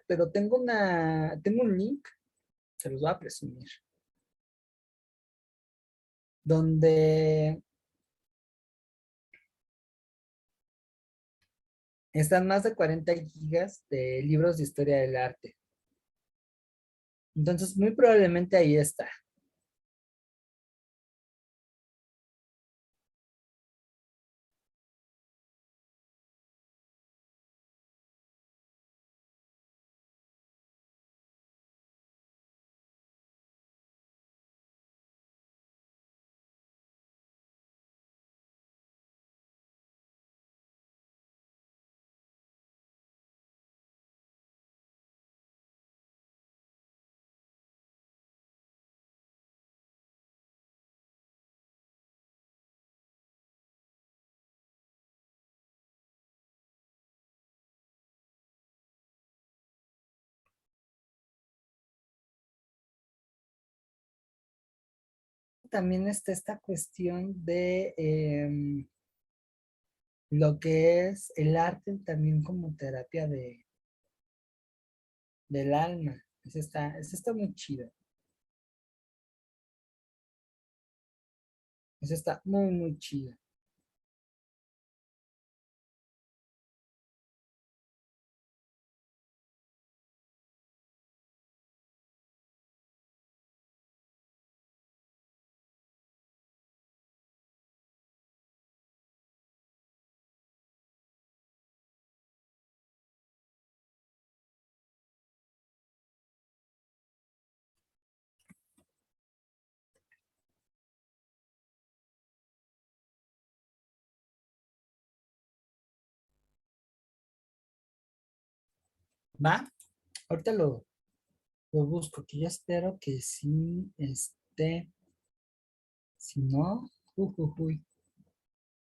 Speaker 1: pero tengo un link, se los voy a presumir, donde están más de 40 gigas de libros de historia del arte. Entonces, muy probablemente ahí está. también está esta cuestión de lo que es el arte también como terapia del alma. Eso está muy chido. Eso está muy, muy chido. ¿Va? Ahorita lo busco, que yo espero que sí esté. Si no, uy,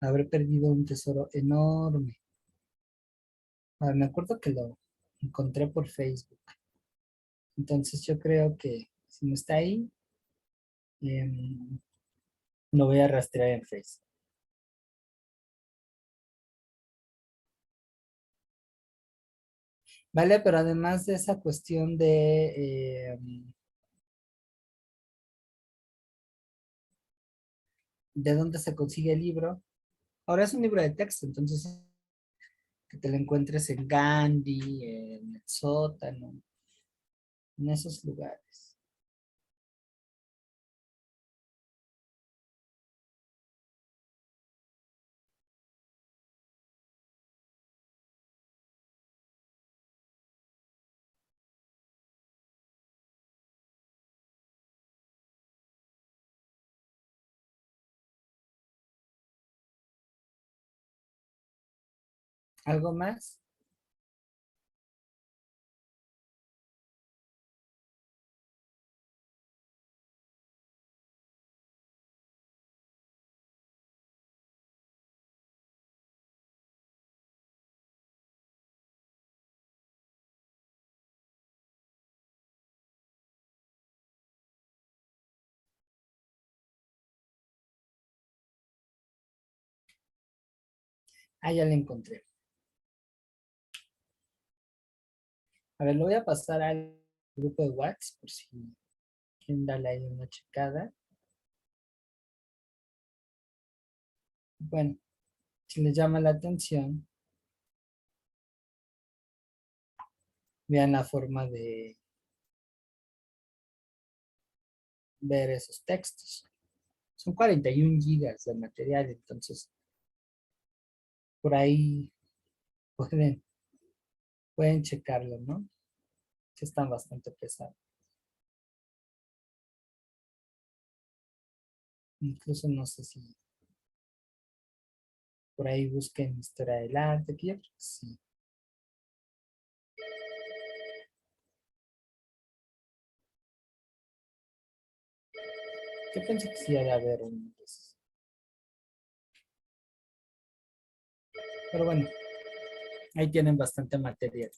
Speaker 1: habré perdido un tesoro enorme. Me acuerdo que lo encontré por Facebook. Entonces yo creo que si no está ahí, em, lo voy a rastrear en Facebook. Vale, pero además de esa cuestión de dónde se consigue el libro, ahora es un libro de texto, entonces que te lo encuentres en Gandhi, en el sótano, en esos lugares. ¿Algo más? Ah, ya lo encontré. A ver, lo voy a pasar al grupo de WhatsApp por si quieren darle ahí una checada. Bueno, si les llama la atención, vean la forma de ver esos textos. Son 41 gigas de material, entonces por ahí pueden, pueden checarlo, ¿no? Que están bastante pesados. Incluso no sé si por ahí busquen historia del arte, que yo creo que sí. Yo pensé que sí ha de haber uno de esos. Pero bueno, ahí tienen bastante material.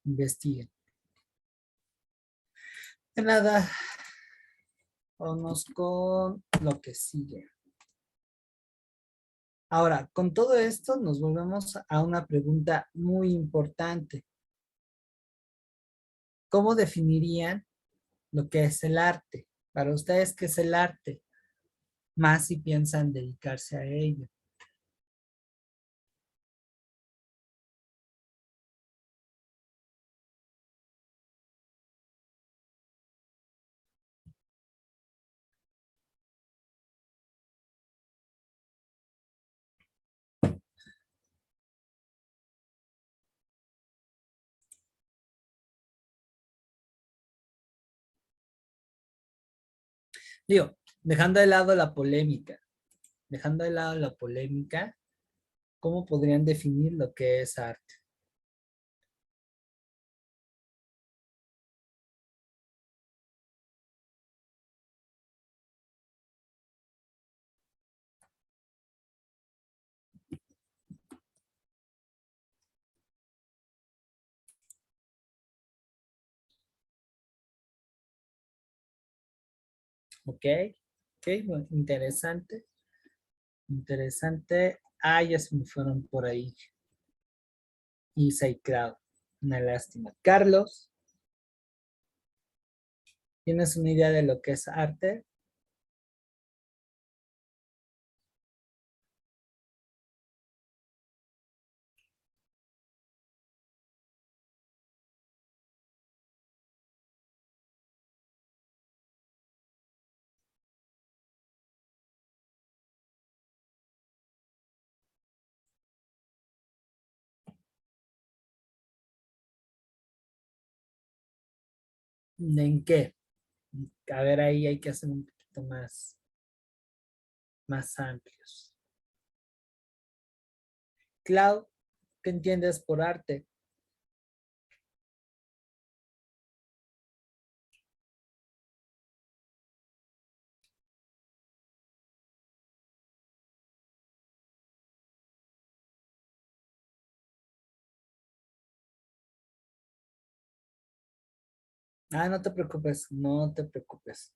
Speaker 1: Investiguen. De nada, vamos con lo que sigue. Ahora, con todo esto nos volvemos a una pregunta muy importante. ¿Cómo definirían lo que es el arte? Para ustedes, ¿qué es el arte? Más si piensan dedicarse a ello. Digo, dejando de lado la polémica, ¿cómo podrían definir lo que es arte? ¿Ok? Ok, bueno, interesante, interesante. Ah, ya se me fueron por ahí. Isa y Cloud. Una lástima. Carlos, ¿tienes una idea de lo que es arte? ¿En qué? A ver, ahí hay que hacer un poquito más amplios. Cloud, ¿qué entiendes por arte? Ah, no te preocupes, no te preocupes.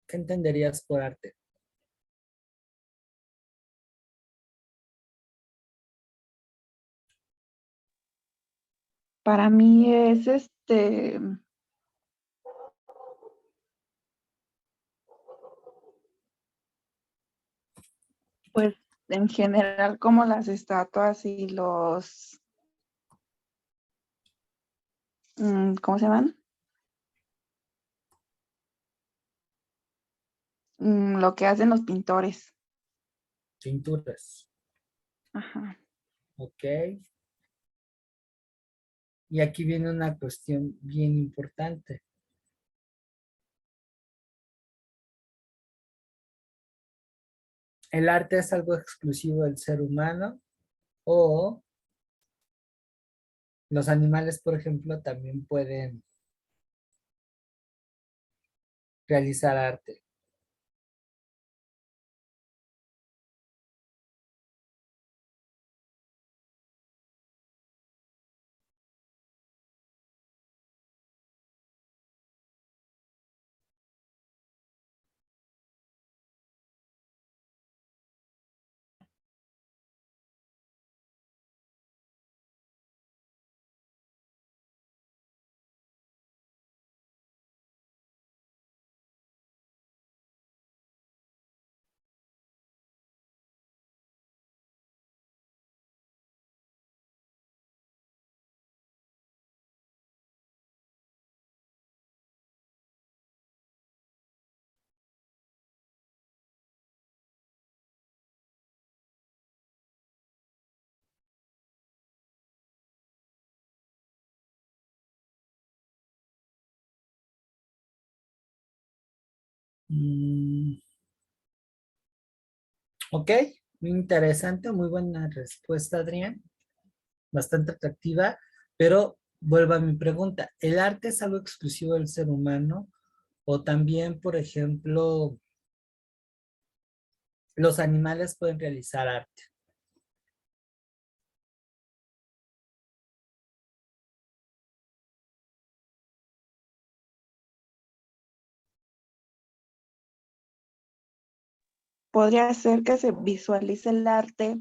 Speaker 1: ¿Qué entenderías por arte?
Speaker 3: Para mí es pues en general como las estatuas y los, ¿cómo se llaman? Lo que hacen los pintores.
Speaker 1: Pinturas.
Speaker 3: Ajá.
Speaker 1: Ok. Y aquí viene una cuestión bien importante. ¿El arte es algo exclusivo del ser humano o los animales, por ejemplo, también pueden realizar arte? Mm, ok, muy interesante, muy buena respuesta, Adrián. Bastante atractiva, pero vuelvo a mi pregunta. ¿El arte es algo exclusivo del ser humano o también, por ejemplo, los animales pueden realizar arte?
Speaker 3: Podría ser que se visualice el arte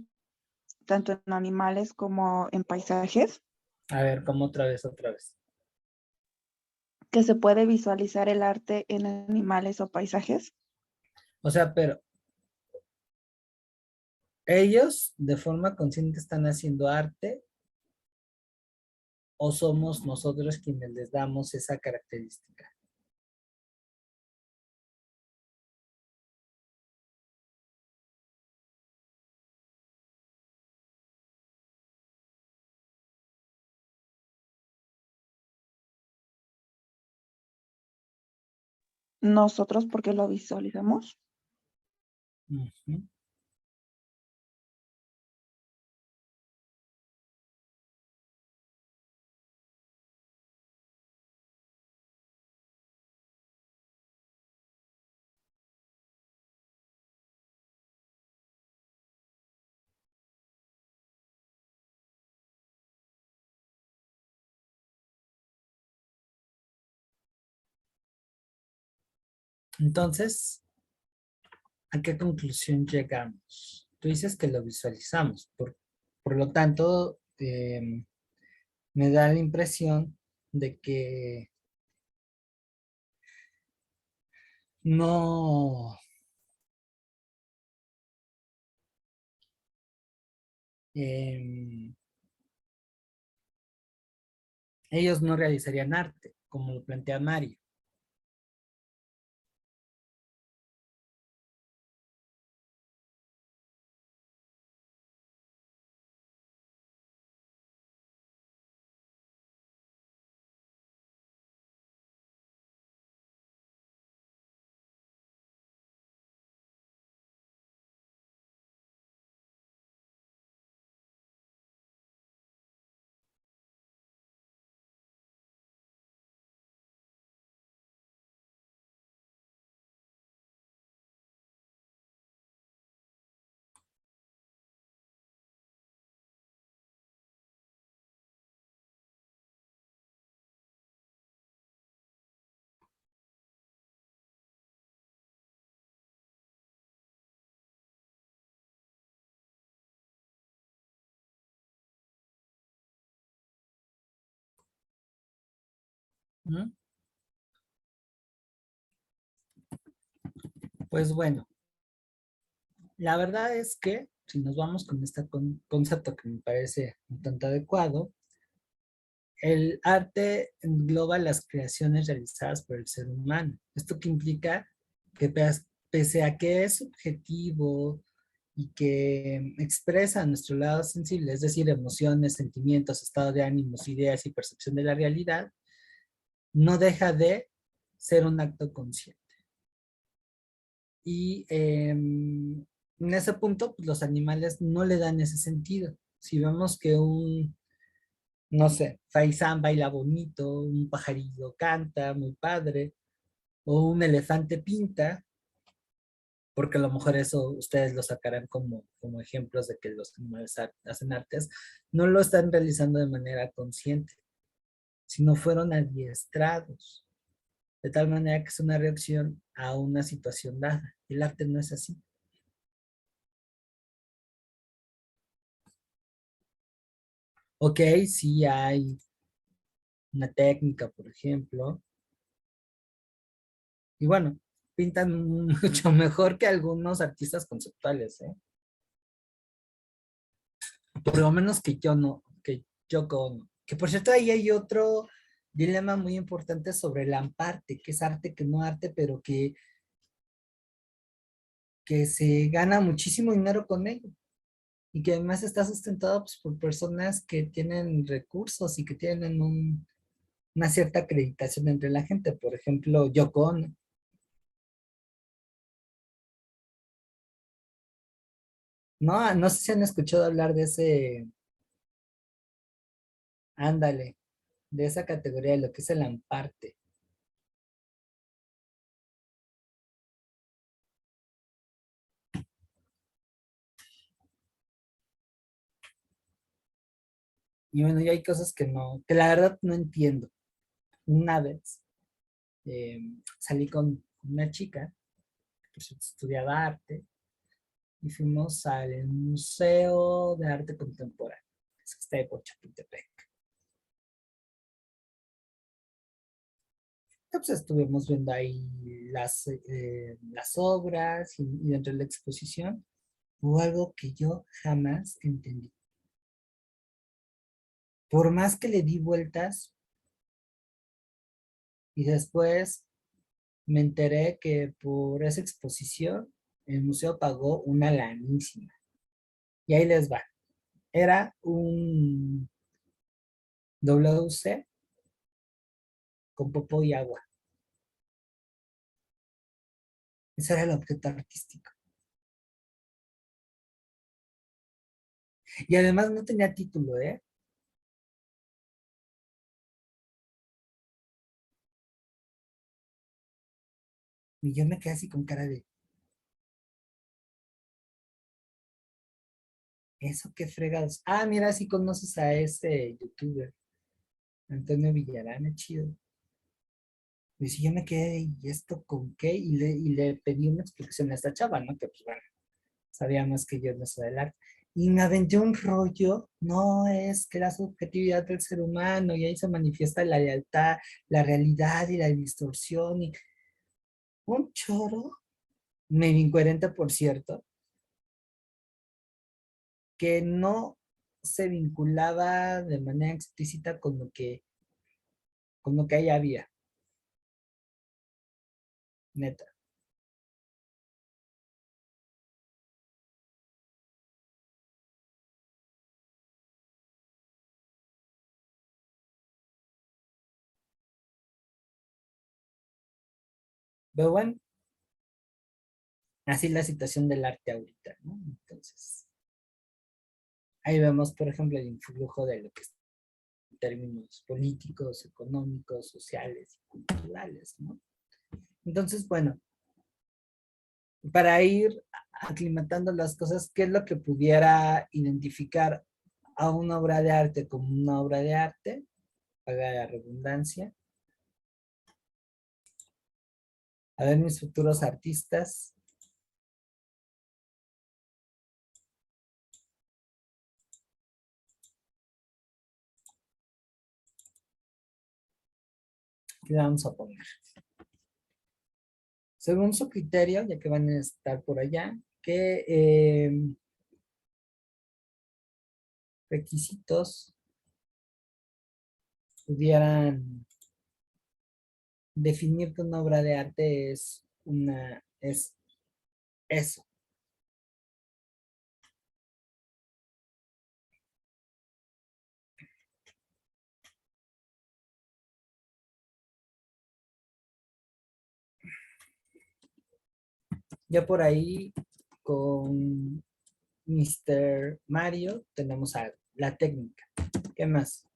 Speaker 3: tanto en animales como en paisajes,
Speaker 1: A ver, como otra vez, otra vez.
Speaker 3: que se puede visualizar el arte en animales o paisajes.
Speaker 1: O sea, pero ellos de forma consciente están haciendo arte o somos nosotros quienes les damos esa característica.
Speaker 3: Nosotros porque lo visualizamos.
Speaker 1: Ujú. Entonces, ¿a qué conclusión llegamos? Tú dices que lo visualizamos, por lo tanto, me da la impresión de que no, em, ellos no realizarían arte, como lo plantea Mario. ¿Mm? Pues bueno, la verdad es que si nos vamos con este concepto que me parece un tanto adecuado, el arte engloba las creaciones realizadas por el ser humano. ¿Esto que implica? Que pese a que es subjetivo y que expresa nuestro lado sensible, es decir, emociones, sentimientos, estado de ánimos, ideas y percepción de la realidad, no deja de ser un acto consciente. Y en ese punto, pues, los animales no le dan ese sentido. Si vemos que no sé, faisán baila bonito, un pajarillo canta muy padre, o un elefante pinta, porque a lo mejor eso ustedes lo sacarán como ejemplos de que los animales hacen artes, no lo están realizando de manera consciente, sino fueron adiestrados, de tal manera que es una reacción a una situación dada. El arte no es así. Ok, sí hay una técnica, por ejemplo, y bueno, pintan mucho mejor que algunos artistas conceptuales, ¿eh? Por lo menos que yo no, que yo con... Que por cierto, ahí hay otro dilema muy importante sobre el amparte, que es arte, que no arte, pero que se gana muchísimo dinero con ello. Y que además está sustentado, pues, por personas que tienen recursos y que tienen una cierta acreditación entre la gente. Por ejemplo, Yoko Ono. No, no sé si han escuchado hablar de ese, ándale, de esa categoría de lo que es el amparte. Y bueno, y hay cosas que no, que la verdad no entiendo. Una vez salí con una chica que estudiaba arte y fuimos al Museo de Arte Contemporáneo, que está de por Chapultepec. Entonces estuvimos viendo ahí las obras y dentro de la exposición hubo algo que yo jamás entendí. Por más que le di vueltas y después me enteré que por esa exposición el museo pagó una lanísima. Y ahí les va. Era un WC con popó y agua. Ese era el objeto artístico. Y además no tenía título, ¿eh? Y yo me quedé así con cara de, ¿eso qué fregados? Ah, mira, si conoces a ese youtuber, Antonio Villarán, es chido. Y si yo me quedé, ¿y esto con qué? Y le pedí una explicación a esta chava, ¿no? Que pues bueno, sabía más que yo en eso del arte. Y me aventé un rollo, no es que la subjetividad del ser humano, y ahí se manifiesta la lealtad, la realidad y la distorsión, y un choro, medio incoherente por cierto, que no se vinculaba de manera explícita con lo que ahí había, neta. Pero bueno, así la situación del arte ahorita, ¿no? Entonces, ahí vemos, por ejemplo, el influjo de lo que es en términos políticos, económicos, sociales y culturales, ¿no? Entonces, bueno, para ir aclimatando las cosas, ¿qué es lo que pudiera identificar a una obra de arte como una obra de arte? Haga la redundancia. A ver, mis futuros artistas. ¿Qué vamos a poner? Según su criterio, ya que van a estar por allá, ¿qué requisitos pudieran definir que una obra de arte es eso? Ya por ahí con Mr. Mario tenemos la técnica. ¿Qué más?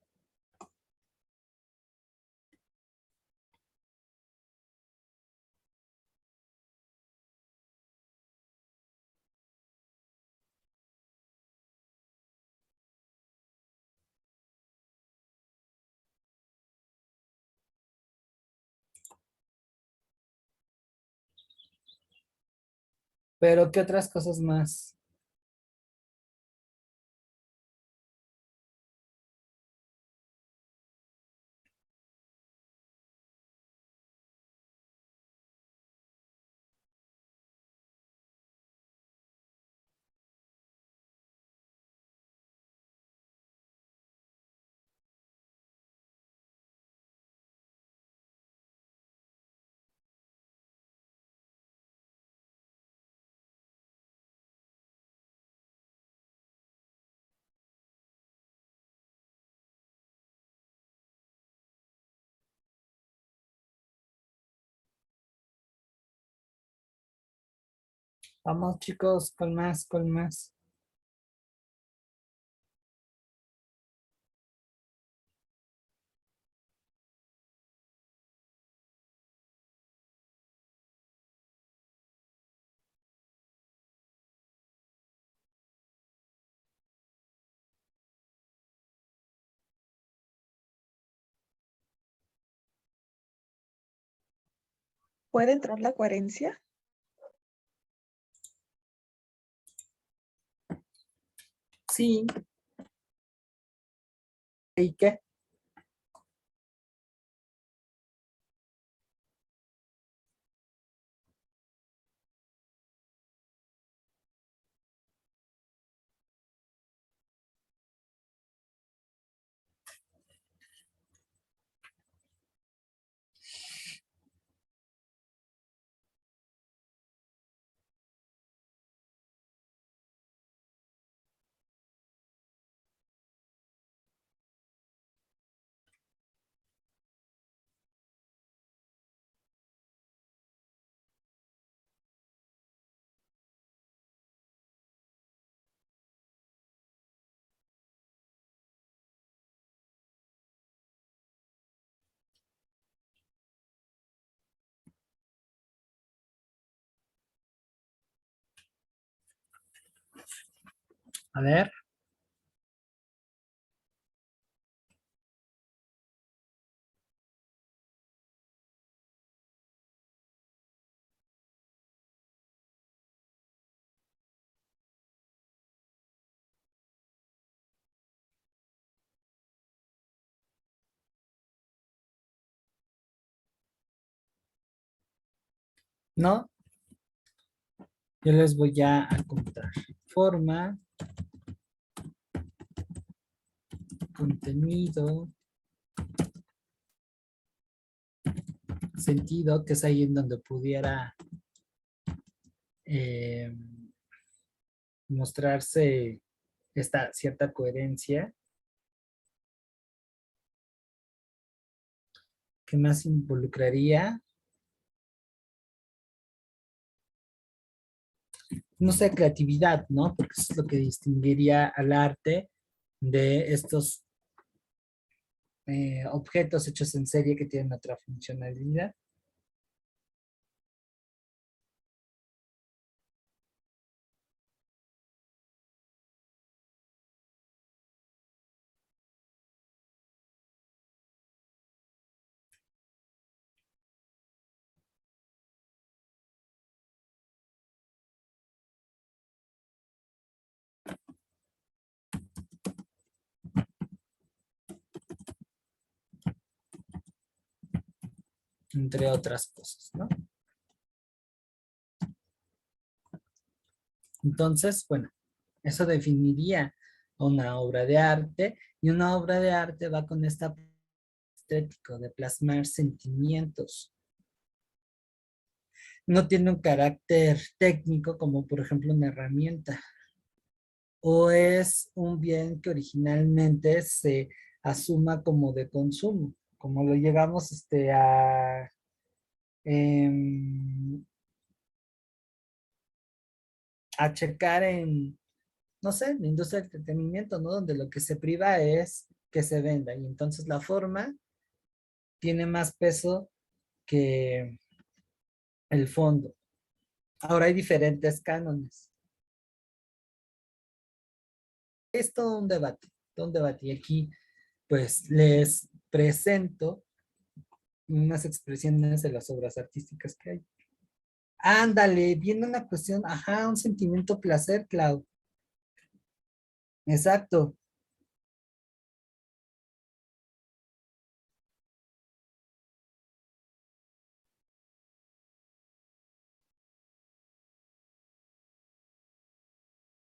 Speaker 1: Pero ¿qué otras cosas más? Vamos, chicos, con más, con más.
Speaker 3: ¿Puede entrar la coherencia?
Speaker 1: Sí, ¿y qué? A ver, ¿No? Yo les voy a contar. Forma, contenido, sentido, que es ahí en donde pudiera eh, mostrarse esta cierta coherencia. ¿Qué más involucraría? No sé, creatividad, ¿no? Porque eso es lo que distinguiría al arte de estos objetos hechos en serie que tienen otra funcionalidad. Entre otras cosas, ¿no? Entonces, bueno, eso definiría una obra de arte, y una obra de arte va con esta estético de plasmar sentimientos. No tiene un carácter técnico como por ejemplo una herramienta, o es un bien que originalmente se asuma como de consumo, como lo llegamos em, a checar en, no sé, la industria del entretenimiento, ¿no? Donde lo que se priva es que se venda, y entonces la forma tiene más peso que el fondo. Ahora hay diferentes cánones. Es todo un debate, y aquí pues les presento unas expresiones de las obras artísticas que hay. Ándale, viene una cuestión, ajá, un sentimiento placer, Clau. Exacto,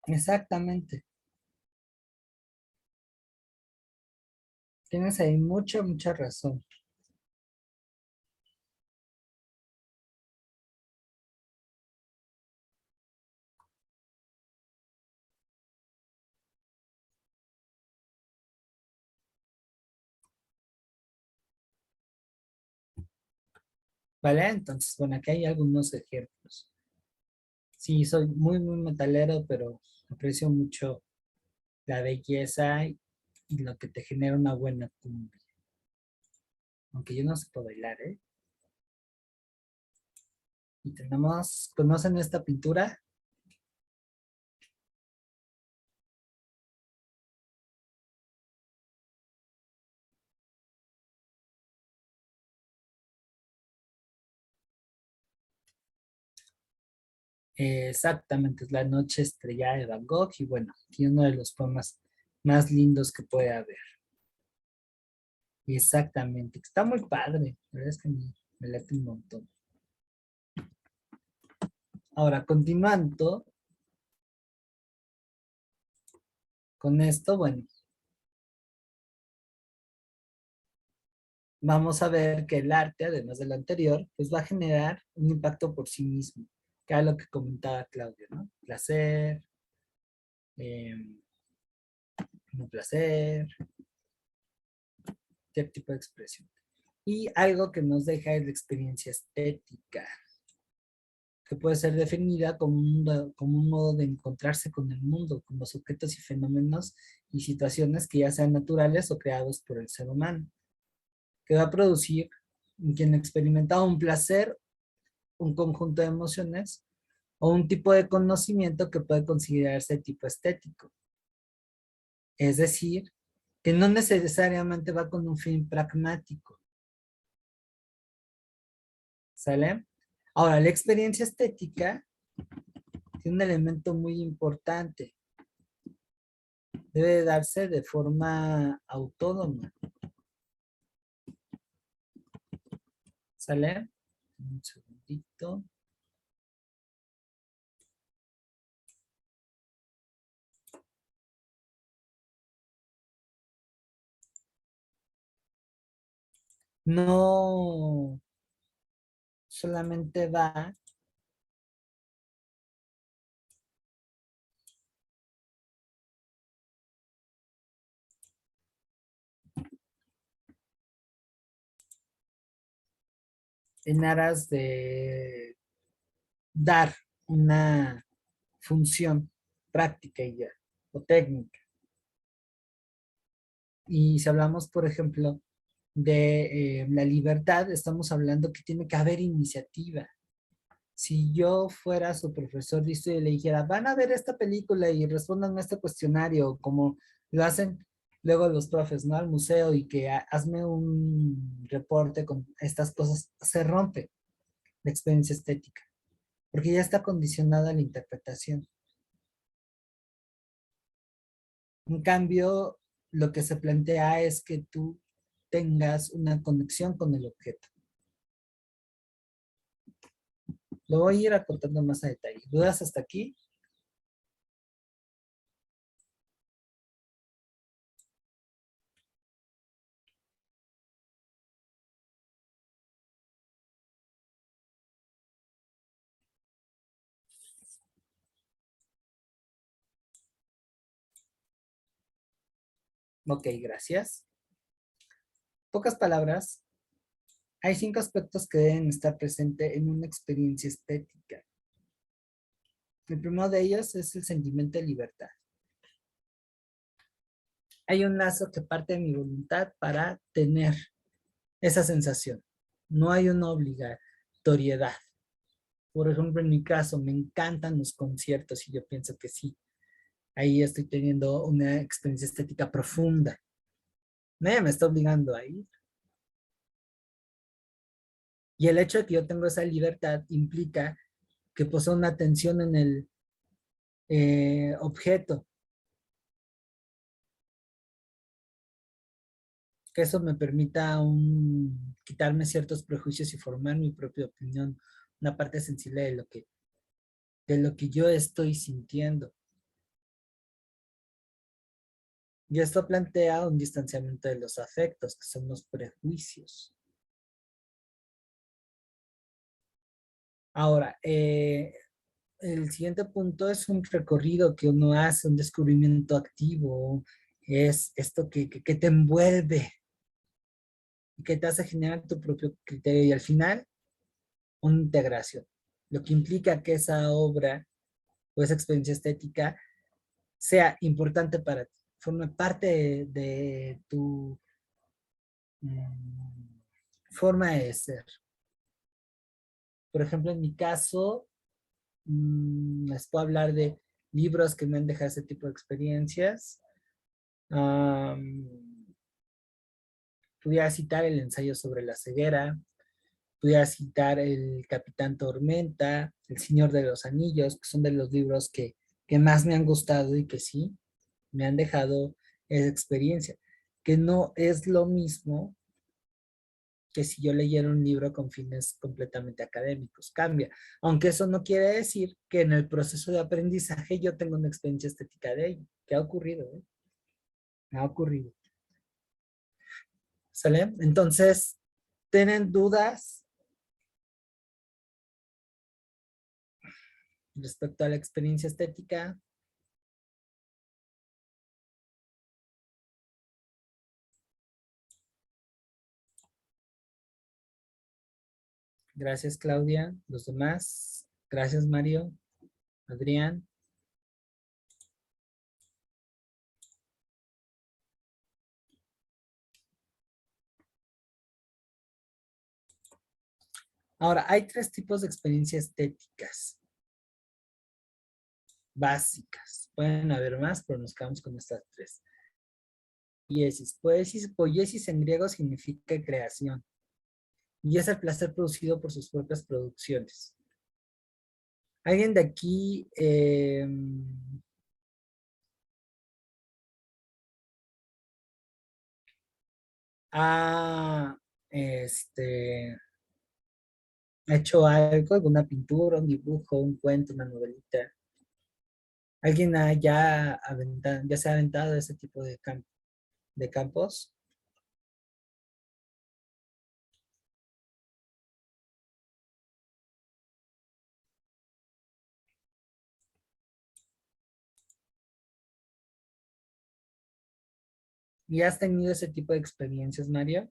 Speaker 1: exactamente. Tienes ahí mucha, mucha razón. ¿Vale? Entonces, bueno, aquí hay algunos ejemplos. Sí, soy muy, muy metalero, pero aprecio mucho la belleza y lo que te genera una buena cumbia. Aunque yo no sé bailar, ¿eh? Y tenemos, ¿conocen esta pintura? Exactamente, es La Noche Estrellada de Van Gogh, y bueno, tiene uno de los poemas más lindos que puede haber. Exactamente, está muy padre, la verdad es que me late un montón. Ahora, continuando con esto, bueno, vamos a ver que el arte, además de lo anterior, pues va a generar un impacto por sí mismo, que era lo que comentaba Claudio, ¿no? Placer, eh, no placer, qué tipo de expresión. Y algo que nos deja es la experiencia estética, que puede ser definida como un modo de encontrarse con el mundo, con los objetos y fenómenos y situaciones que ya sean naturales o creados por el ser humano, que va a producir en quien experimenta un placer, un conjunto de emociones o un tipo de conocimiento que puede considerarse de tipo estético. Es decir, que no necesariamente va con un fin pragmático. ¿Sale? Ahora, la experiencia estética tiene un elemento muy importante. Debe darse de forma autónoma. ¿Sale? Un segundito. no solamente va en aras de dar una función práctica y ya, o técnica. Y si hablamos, por ejemplo, de la libertad, estamos hablando que tiene que haber iniciativa. Si yo fuera su profesor de historia y le dijera, van a ver esta película y respondan a este cuestionario, como lo hacen luego los profes, ¿no? Al museo y que hazme un reporte con estas cosas, se rompe la experiencia estética, porque ya está condicionada a la interpretación. En cambio, lo que se plantea es que tú tengas una conexión con el objeto. Lo voy a ir acortando más a detalle. ¿Dudas hasta aquí? Ok, gracias. Pocas palabras. Hay 5 aspectos que deben estar presentes en una experiencia estética. El primero de ellos es el sentimiento de libertad. Hay un lazo que parte de mi voluntad para tener esa sensación. No hay una obligatoriedad. Por ejemplo, en mi caso, me encantan los conciertos y yo pienso que sí. Ahí estoy teniendo una experiencia estética profunda. Nadie me está obligando a ir. Y el hecho de que yo tengo esa libertad implica que poseo una atención en el objeto. Que eso me permita quitarme ciertos prejuicios y formar mi propia opinión, una parte sensible de lo que yo estoy sintiendo. Y esto plantea un distanciamiento de los afectos, que son los prejuicios. Ahora, el siguiente punto es un recorrido que uno hace, un descubrimiento activo, es esto que te envuelve y que te hace generar tu propio criterio y al final una integración, lo que implica que esa obra o esa experiencia estética sea importante para ti, forme parte de tu mm, forma de ser. Por ejemplo, en mi caso, les puedo hablar de libros que me han dejado ese tipo de experiencias. Pudiera citar el ensayo sobre la ceguera, pudiera citar el Capitán Tormenta, El Señor de los Anillos, que son de los libros que más me han gustado y que sí, me han dejado esa experiencia, que no es lo mismo que si yo leyera un libro con fines completamente académicos, cambia. Aunque eso no quiere decir que en el proceso de aprendizaje yo tenga una experiencia estética de ello. ¿Qué ha ocurrido? Me ha ocurrido. ¿Sale? Entonces, ¿tienen dudas respecto a la experiencia estética? Gracias, Claudia. Los demás. Gracias, Mario. Adrián. Ahora, hay 3 tipos de experiencias estéticas básicas. Pueden haber más, pero nos quedamos con estas 3. Poiesis en griego significa creación y es el placer producido por sus propias producciones. ¿Alguien de aquí ha hecho algo, alguna pintura, un dibujo, un cuento, una novelita? ¿Alguien ya se ha aventado ese tipo de campos? ¿Y has tenido ese tipo de experiencias, Mario?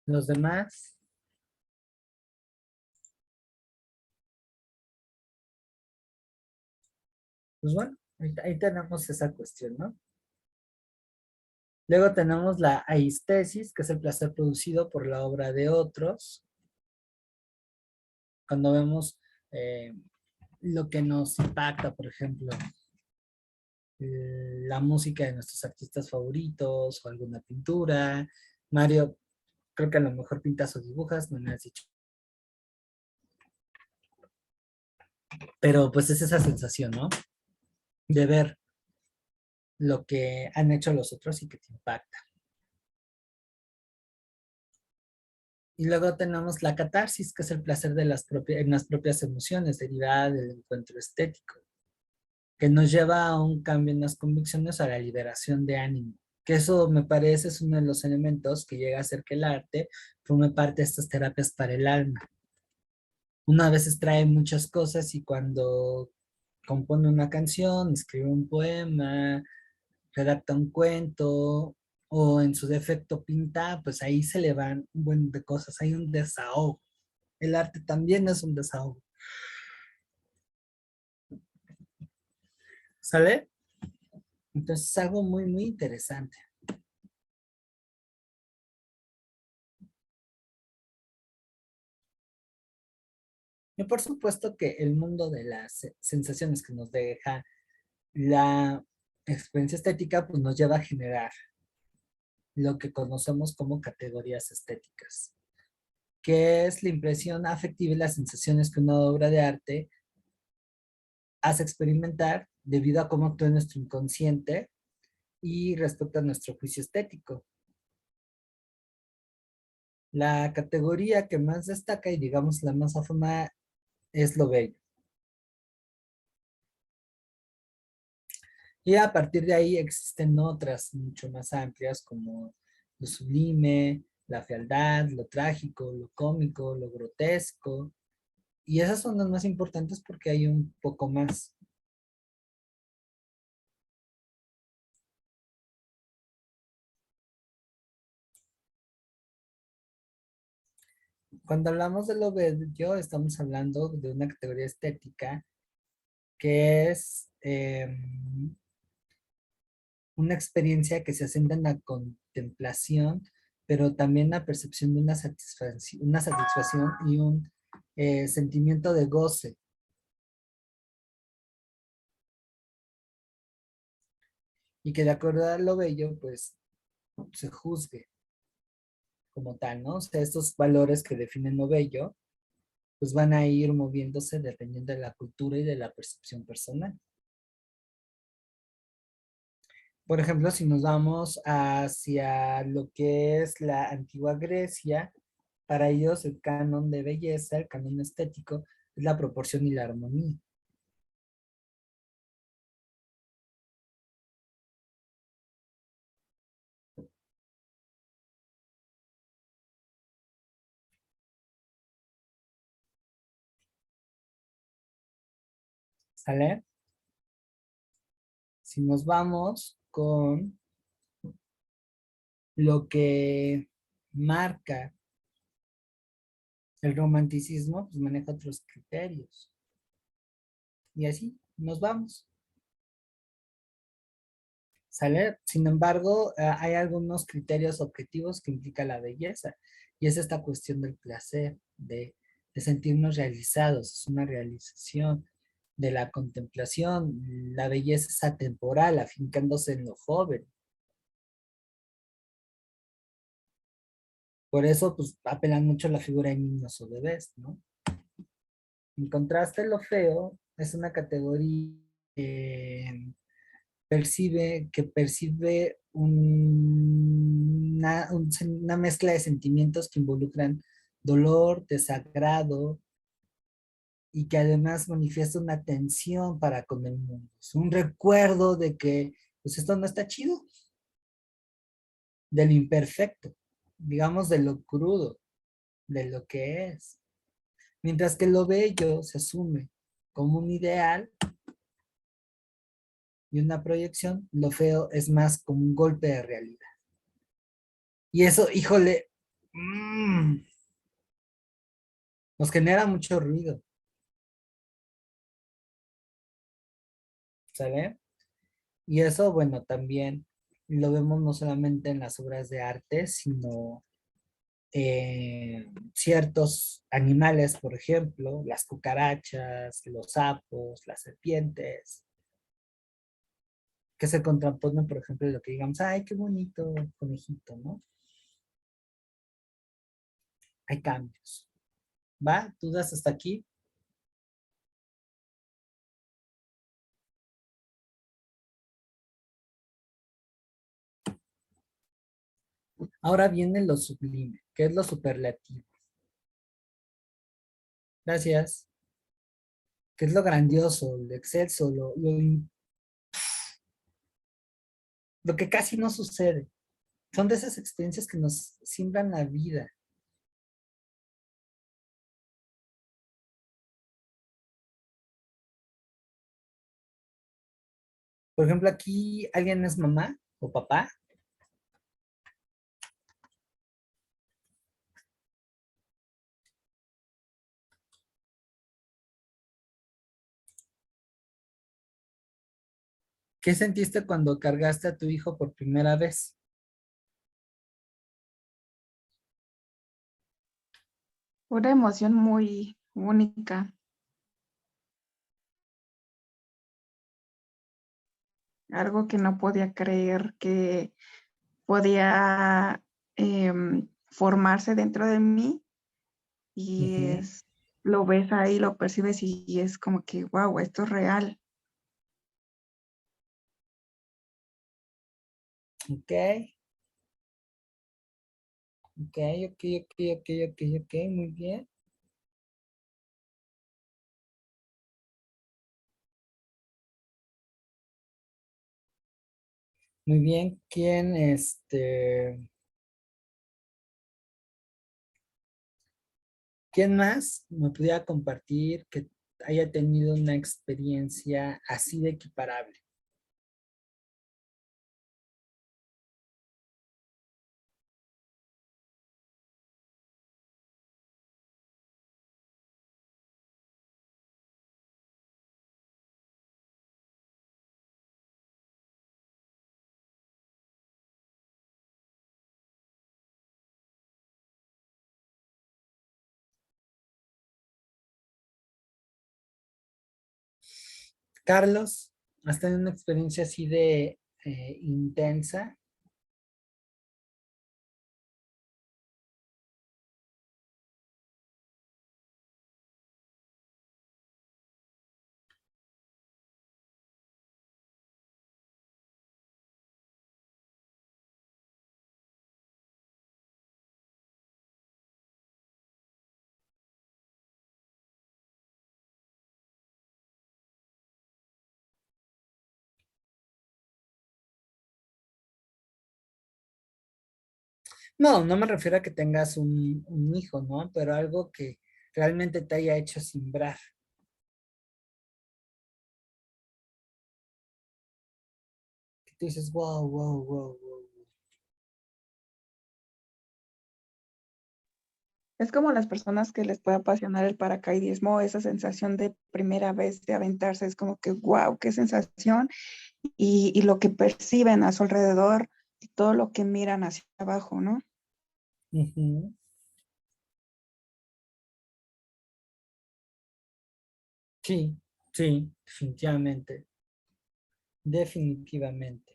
Speaker 1: Los demás, pues bueno, ahí tenemos esa cuestión, ¿no? Luego tenemos la aistesis, que es el placer producido por la obra de otros. Cuando vemos eh, lo que nos impacta, por ejemplo, la música de nuestros artistas favoritos o alguna pintura. Mario, creo que a lo mejor pintas o dibujas, no me has dicho. Pero pues es esa sensación, ¿no? De ver lo que han hecho los otros y que te impacta. Y luego tenemos la catarsis, que es el placer de en las propias emociones, derivada del encuentro estético, que nos lleva a un cambio en las convicciones, a la liberación de ánimo. Que eso me parece es uno de los elementos que llega a hacer que el arte forme parte de estas terapias para el alma. Una a veces trae muchas cosas y cuando compone una canción, escribe un poema, redacta un cuento o en su defecto pinta, pues ahí se le van un buen de cosas, hay un desahogo. El arte también es un desahogo. ¿Sale? Entonces es algo muy, muy interesante. Y por supuesto que el mundo de las sensaciones que nos deja la experiencia estética, pues nos lleva a generar lo que conocemos como categorías estéticas, que es la impresión afectiva y las sensaciones que una obra de arte hace experimentar debido a cómo actúa nuestro inconsciente y respecto a nuestro juicio estético. La categoría que más destaca y digamos la más afamada es lo bello. Y a partir de ahí existen otras mucho más amplias como lo sublime, la fealdad, lo trágico, lo cómico, lo grotesco. Y esas son las más importantes porque hay un poco más. Cuando hablamos de lo bello, estamos hablando de una categoría estética que es una experiencia que se asienta en la contemplación, pero también la percepción de una satisfacción y un sentimiento de goce. Y que de acuerdo a lo bello, pues se juzgue como tal, ¿no? O sea, estos valores que definen lo bello, pues van a ir moviéndose dependiendo de la cultura y de la percepción personal. Por ejemplo, si nos vamos hacia lo que es la antigua Grecia, para ellos el canon de belleza, el canon estético, es la proporción y la armonía. ¿Sale? Si nos vamos con lo que marca el romanticismo, pues maneja otros criterios. Y así nos vamos. ¿Sale? Sin embargo, hay algunos criterios objetivos que implica la belleza. Y es esta cuestión del placer, de sentirnos realizados. Es una realización de la contemplación. La belleza es atemporal, afincándose en lo joven. Por eso, pues, apelan mucho a la figura de niños o bebés, ¿no? En contraste, lo feo es una categoría que percibe una mezcla de sentimientos que involucran dolor, desagrado y que además manifiesta una tensión para con el mundo. Es un recuerdo de que pues esto no está chido, de lo imperfecto, digamos de lo crudo, de lo que es. Mientras que lo bello se asume como un ideal y una proyección, lo feo es más como un golpe de realidad. Y eso, híjole, nos genera mucho ruido, ¿sale? Y eso, bueno, también lo vemos no solamente en las obras de arte, sino ciertos animales, por ejemplo, las cucarachas, los sapos, las serpientes, que se contraponen, por ejemplo, lo que digamos, ay, qué bonito conejito, ¿no? Hay cambios. ¿Va? ¿Dudas hasta aquí? Ahora viene lo sublime, que es lo superlativo. Gracias. Que es lo grandioso, lo excelso, lo que casi no sucede. Son de esas experiencias que nos siembran la vida. Por ejemplo, aquí alguien es mamá o papá. ¿Qué sentiste cuando cargaste a tu hijo por primera vez?
Speaker 3: Una emoción muy única, algo que no podía creer que podía formarse dentro de mí y
Speaker 1: Ujú.
Speaker 3: lo ves ahí, lo percibes y es como que, wow, esto es real.
Speaker 1: Ok, ok, ok, ok, ok, ok, ok, muy bien. Muy bien. ¿Quién más me pudiera compartir que haya tenido una experiencia así de equiparable? Carlos, ¿has tenido una experiencia así de intensa? No, no me refiero a que tengas un hijo, ¿no? Pero algo que realmente te haya hecho simbrar. Que tú dices, wow, wow, wow, wow.
Speaker 3: Es como las personas que les puede apasionar el paracaidismo, esa sensación de primera vez de aventarse, es como que, wow, qué sensación, y lo que perciben a su alrededor, y todo lo que miran hacia abajo, ¿no?
Speaker 1: Ujú. Sí, sí, definitivamente. Definitivamente.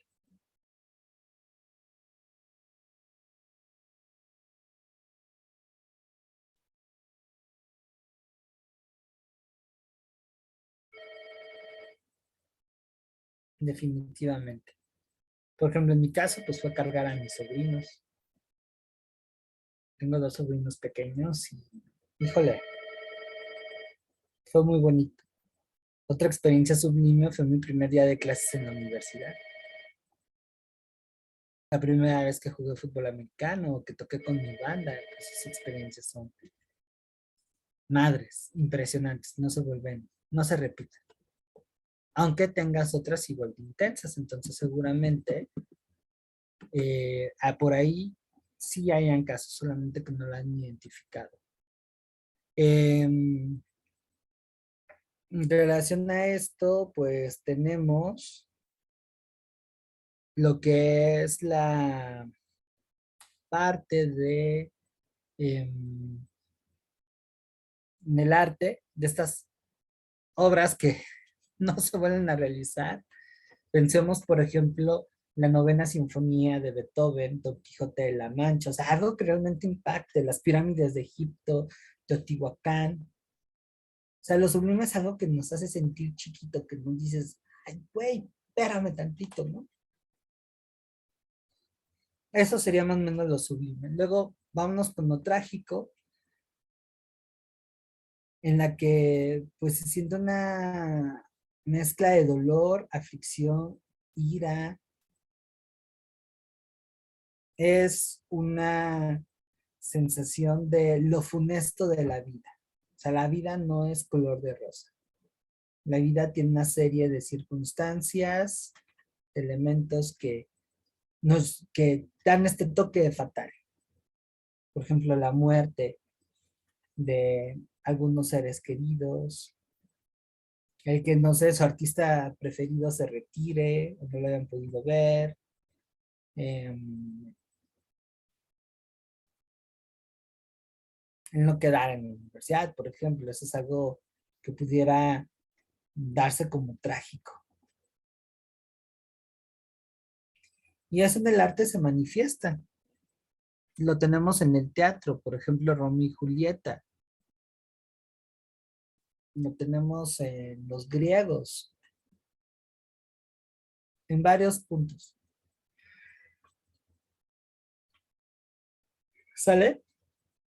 Speaker 1: Definitivamente. Por ejemplo, en mi caso, pues fue cargar a mis sobrinos. Tengo dos sobrinos pequeños y, híjole, fue muy bonito. Otra experiencia sublime fue mi primer día de clases en la universidad. La primera vez que jugué fútbol americano o que toqué con mi banda, pues esas experiencias son madres, impresionantes, no se vuelven, no se repiten. Aunque tengas otras igual de intensas, entonces seguramente por ahí sí hayan casos, solamente que no lo han identificado. En relación a esto, pues tenemos lo que es la parte de en el arte, de estas obras que no se vuelven a realizar. Pensemos, por ejemplo, la novena sinfonía de Beethoven, Don Quijote de la Mancha, o sea, algo que realmente impacte, las pirámides de Egipto, Teotihuacán. O sea, lo sublime es algo que nos hace sentir chiquito, que nos dices, ay, güey, espérame tantito, ¿no? Eso sería más o menos lo sublime. Luego, vámonos con lo trágico, en la que pues se siente una mezcla de dolor, aflicción, ira. Es una sensación de lo funesto de la vida. O sea, la vida no es color de rosa. La vida tiene una serie de circunstancias, elementos que dan este toque de fatal. Por ejemplo, la muerte de algunos seres queridos, el que, no sé, su artista preferido se retire o no lo hayan podido ver, el no quedar en la universidad, por ejemplo, eso es algo que pudiera darse como trágico. Y eso en el arte se manifiesta. Lo tenemos en el teatro, por ejemplo, Romeo y Julieta. Lo tenemos en los griegos, en varios puntos. ¿Sale?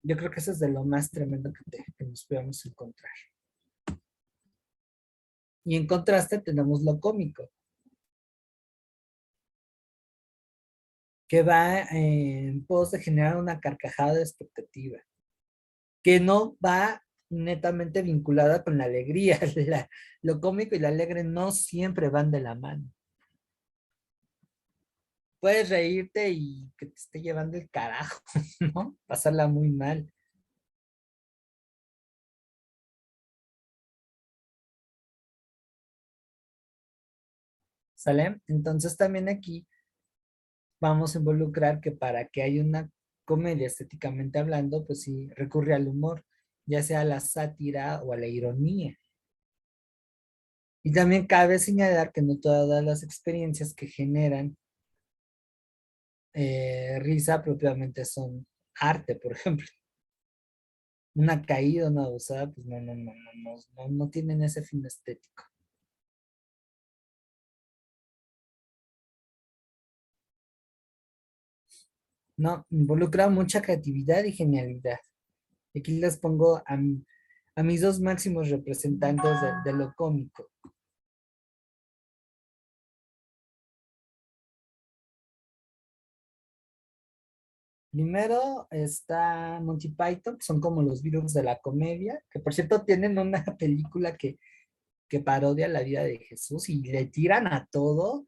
Speaker 1: Yo creo que eso es de lo más tremendo que nos podamos encontrar. Y en contraste tenemos lo cómico, que va en pos de generar una carcajada de expectativa, que no va netamente vinculada con la alegría. Lo cómico y lo alegre no siempre van de la mano. Puedes reírte y que te esté llevando el carajo, ¿no? Pasarla muy mal. ¿Sale? Entonces también aquí vamos a involucrar que para que haya una comedia estéticamente hablando, pues sí, recurre al humor, ya sea a la sátira o a la ironía. Y también cabe señalar que no todas las experiencias que generan risa propiamente son arte, por ejemplo. Una caída, una gozada, pues no tienen ese fin estético. No, involucra mucha creatividad y genialidad. Aquí les pongo a mis dos máximos representantes de lo cómico. Primero está Monty Python, que son como los virus de la comedia, que por cierto tienen una película que parodia la vida de Jesús y le tiran a todo,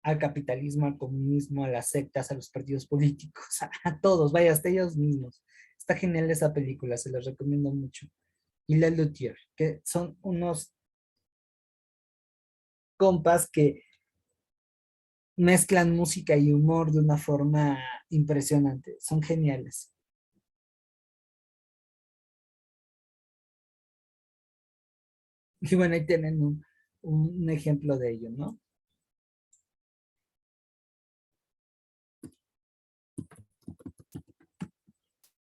Speaker 1: al capitalismo, al comunismo, a las sectas, a los partidos políticos, a todos, vaya, hasta ellos mismos. Está genial esa película, se los recomiendo mucho. Y Les Luthier, que son unos compas que mezclan música y humor de una forma impresionante, son geniales. Y bueno, ahí tienen un ejemplo de ello, ¿no?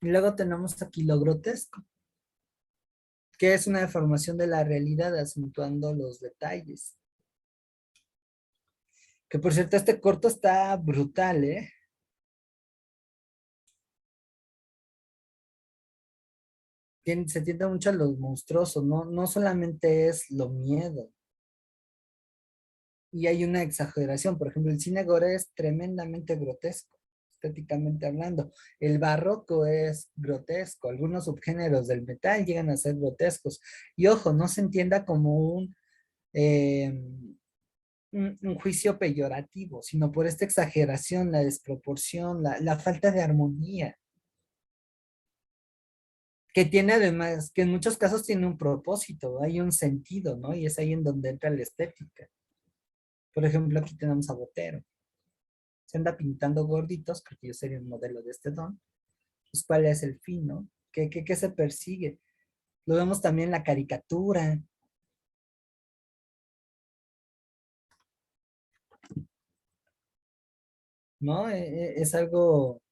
Speaker 1: Y luego tenemos aquí lo grotesco, que es una deformación de la realidad acentuando los detalles. Que por cierto, este corto está brutal, ¿eh? se tiende mucho a lo monstruoso, no solamente es lo miedo. Y hay una exageración, por ejemplo, el cine gore es tremendamente grotesco, estéticamente hablando. El barroco es grotesco, algunos subgéneros del metal llegan a ser grotescos. Y ojo, no se entienda como eh, un juicio peyorativo, sino por esta exageración, la desproporción, la falta de armonía, que tiene además, que en muchos casos tiene un propósito, hay un sentido, ¿no? Y es ahí en donde entra la estética. Por ejemplo, aquí tenemos a Botero. Se anda pintando gorditos, creo que yo sería un modelo de este don. Pues, ¿cuál es el fin, no? ¿Qué se persigue? Lo vemos también en la caricatura, ¿no? Es algo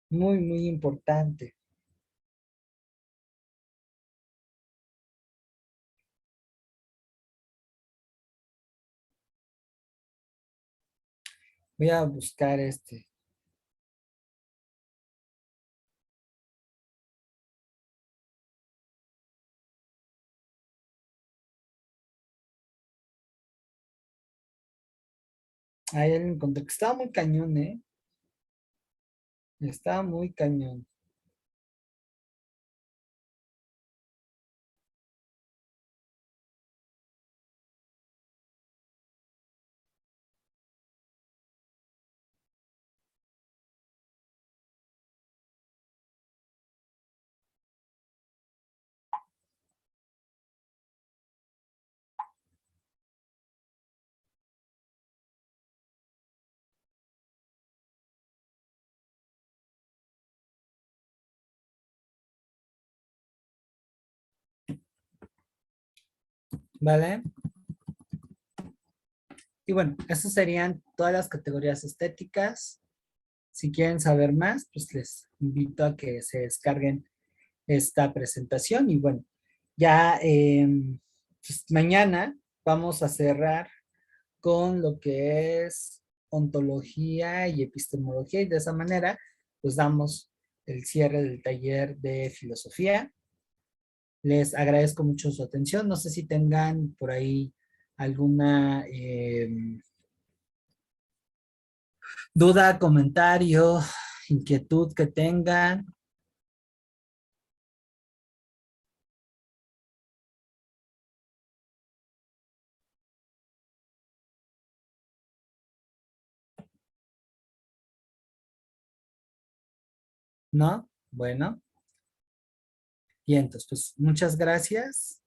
Speaker 1: muy importante. Voy a buscar este. Ahí ya lo encontré, que estaba muy cañón, ¿eh? Estaba muy cañón. ¿Vale? Y bueno, esas serían todas las categorías estéticas. Si quieren saber más, pues les invito a que se descarguen esta presentación. Y bueno, ya pues mañana vamos a cerrar con lo que es ontología y epistemología, y de esa manera pues damos el cierre del taller de filosofía. Les agradezco mucho su atención. No sé si tengan por ahí alguna duda, comentario, inquietud que tengan. ¿No? Bueno, y entonces, pues muchas gracias.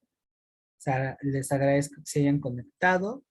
Speaker 1: O sea, les agradezco que se hayan conectado.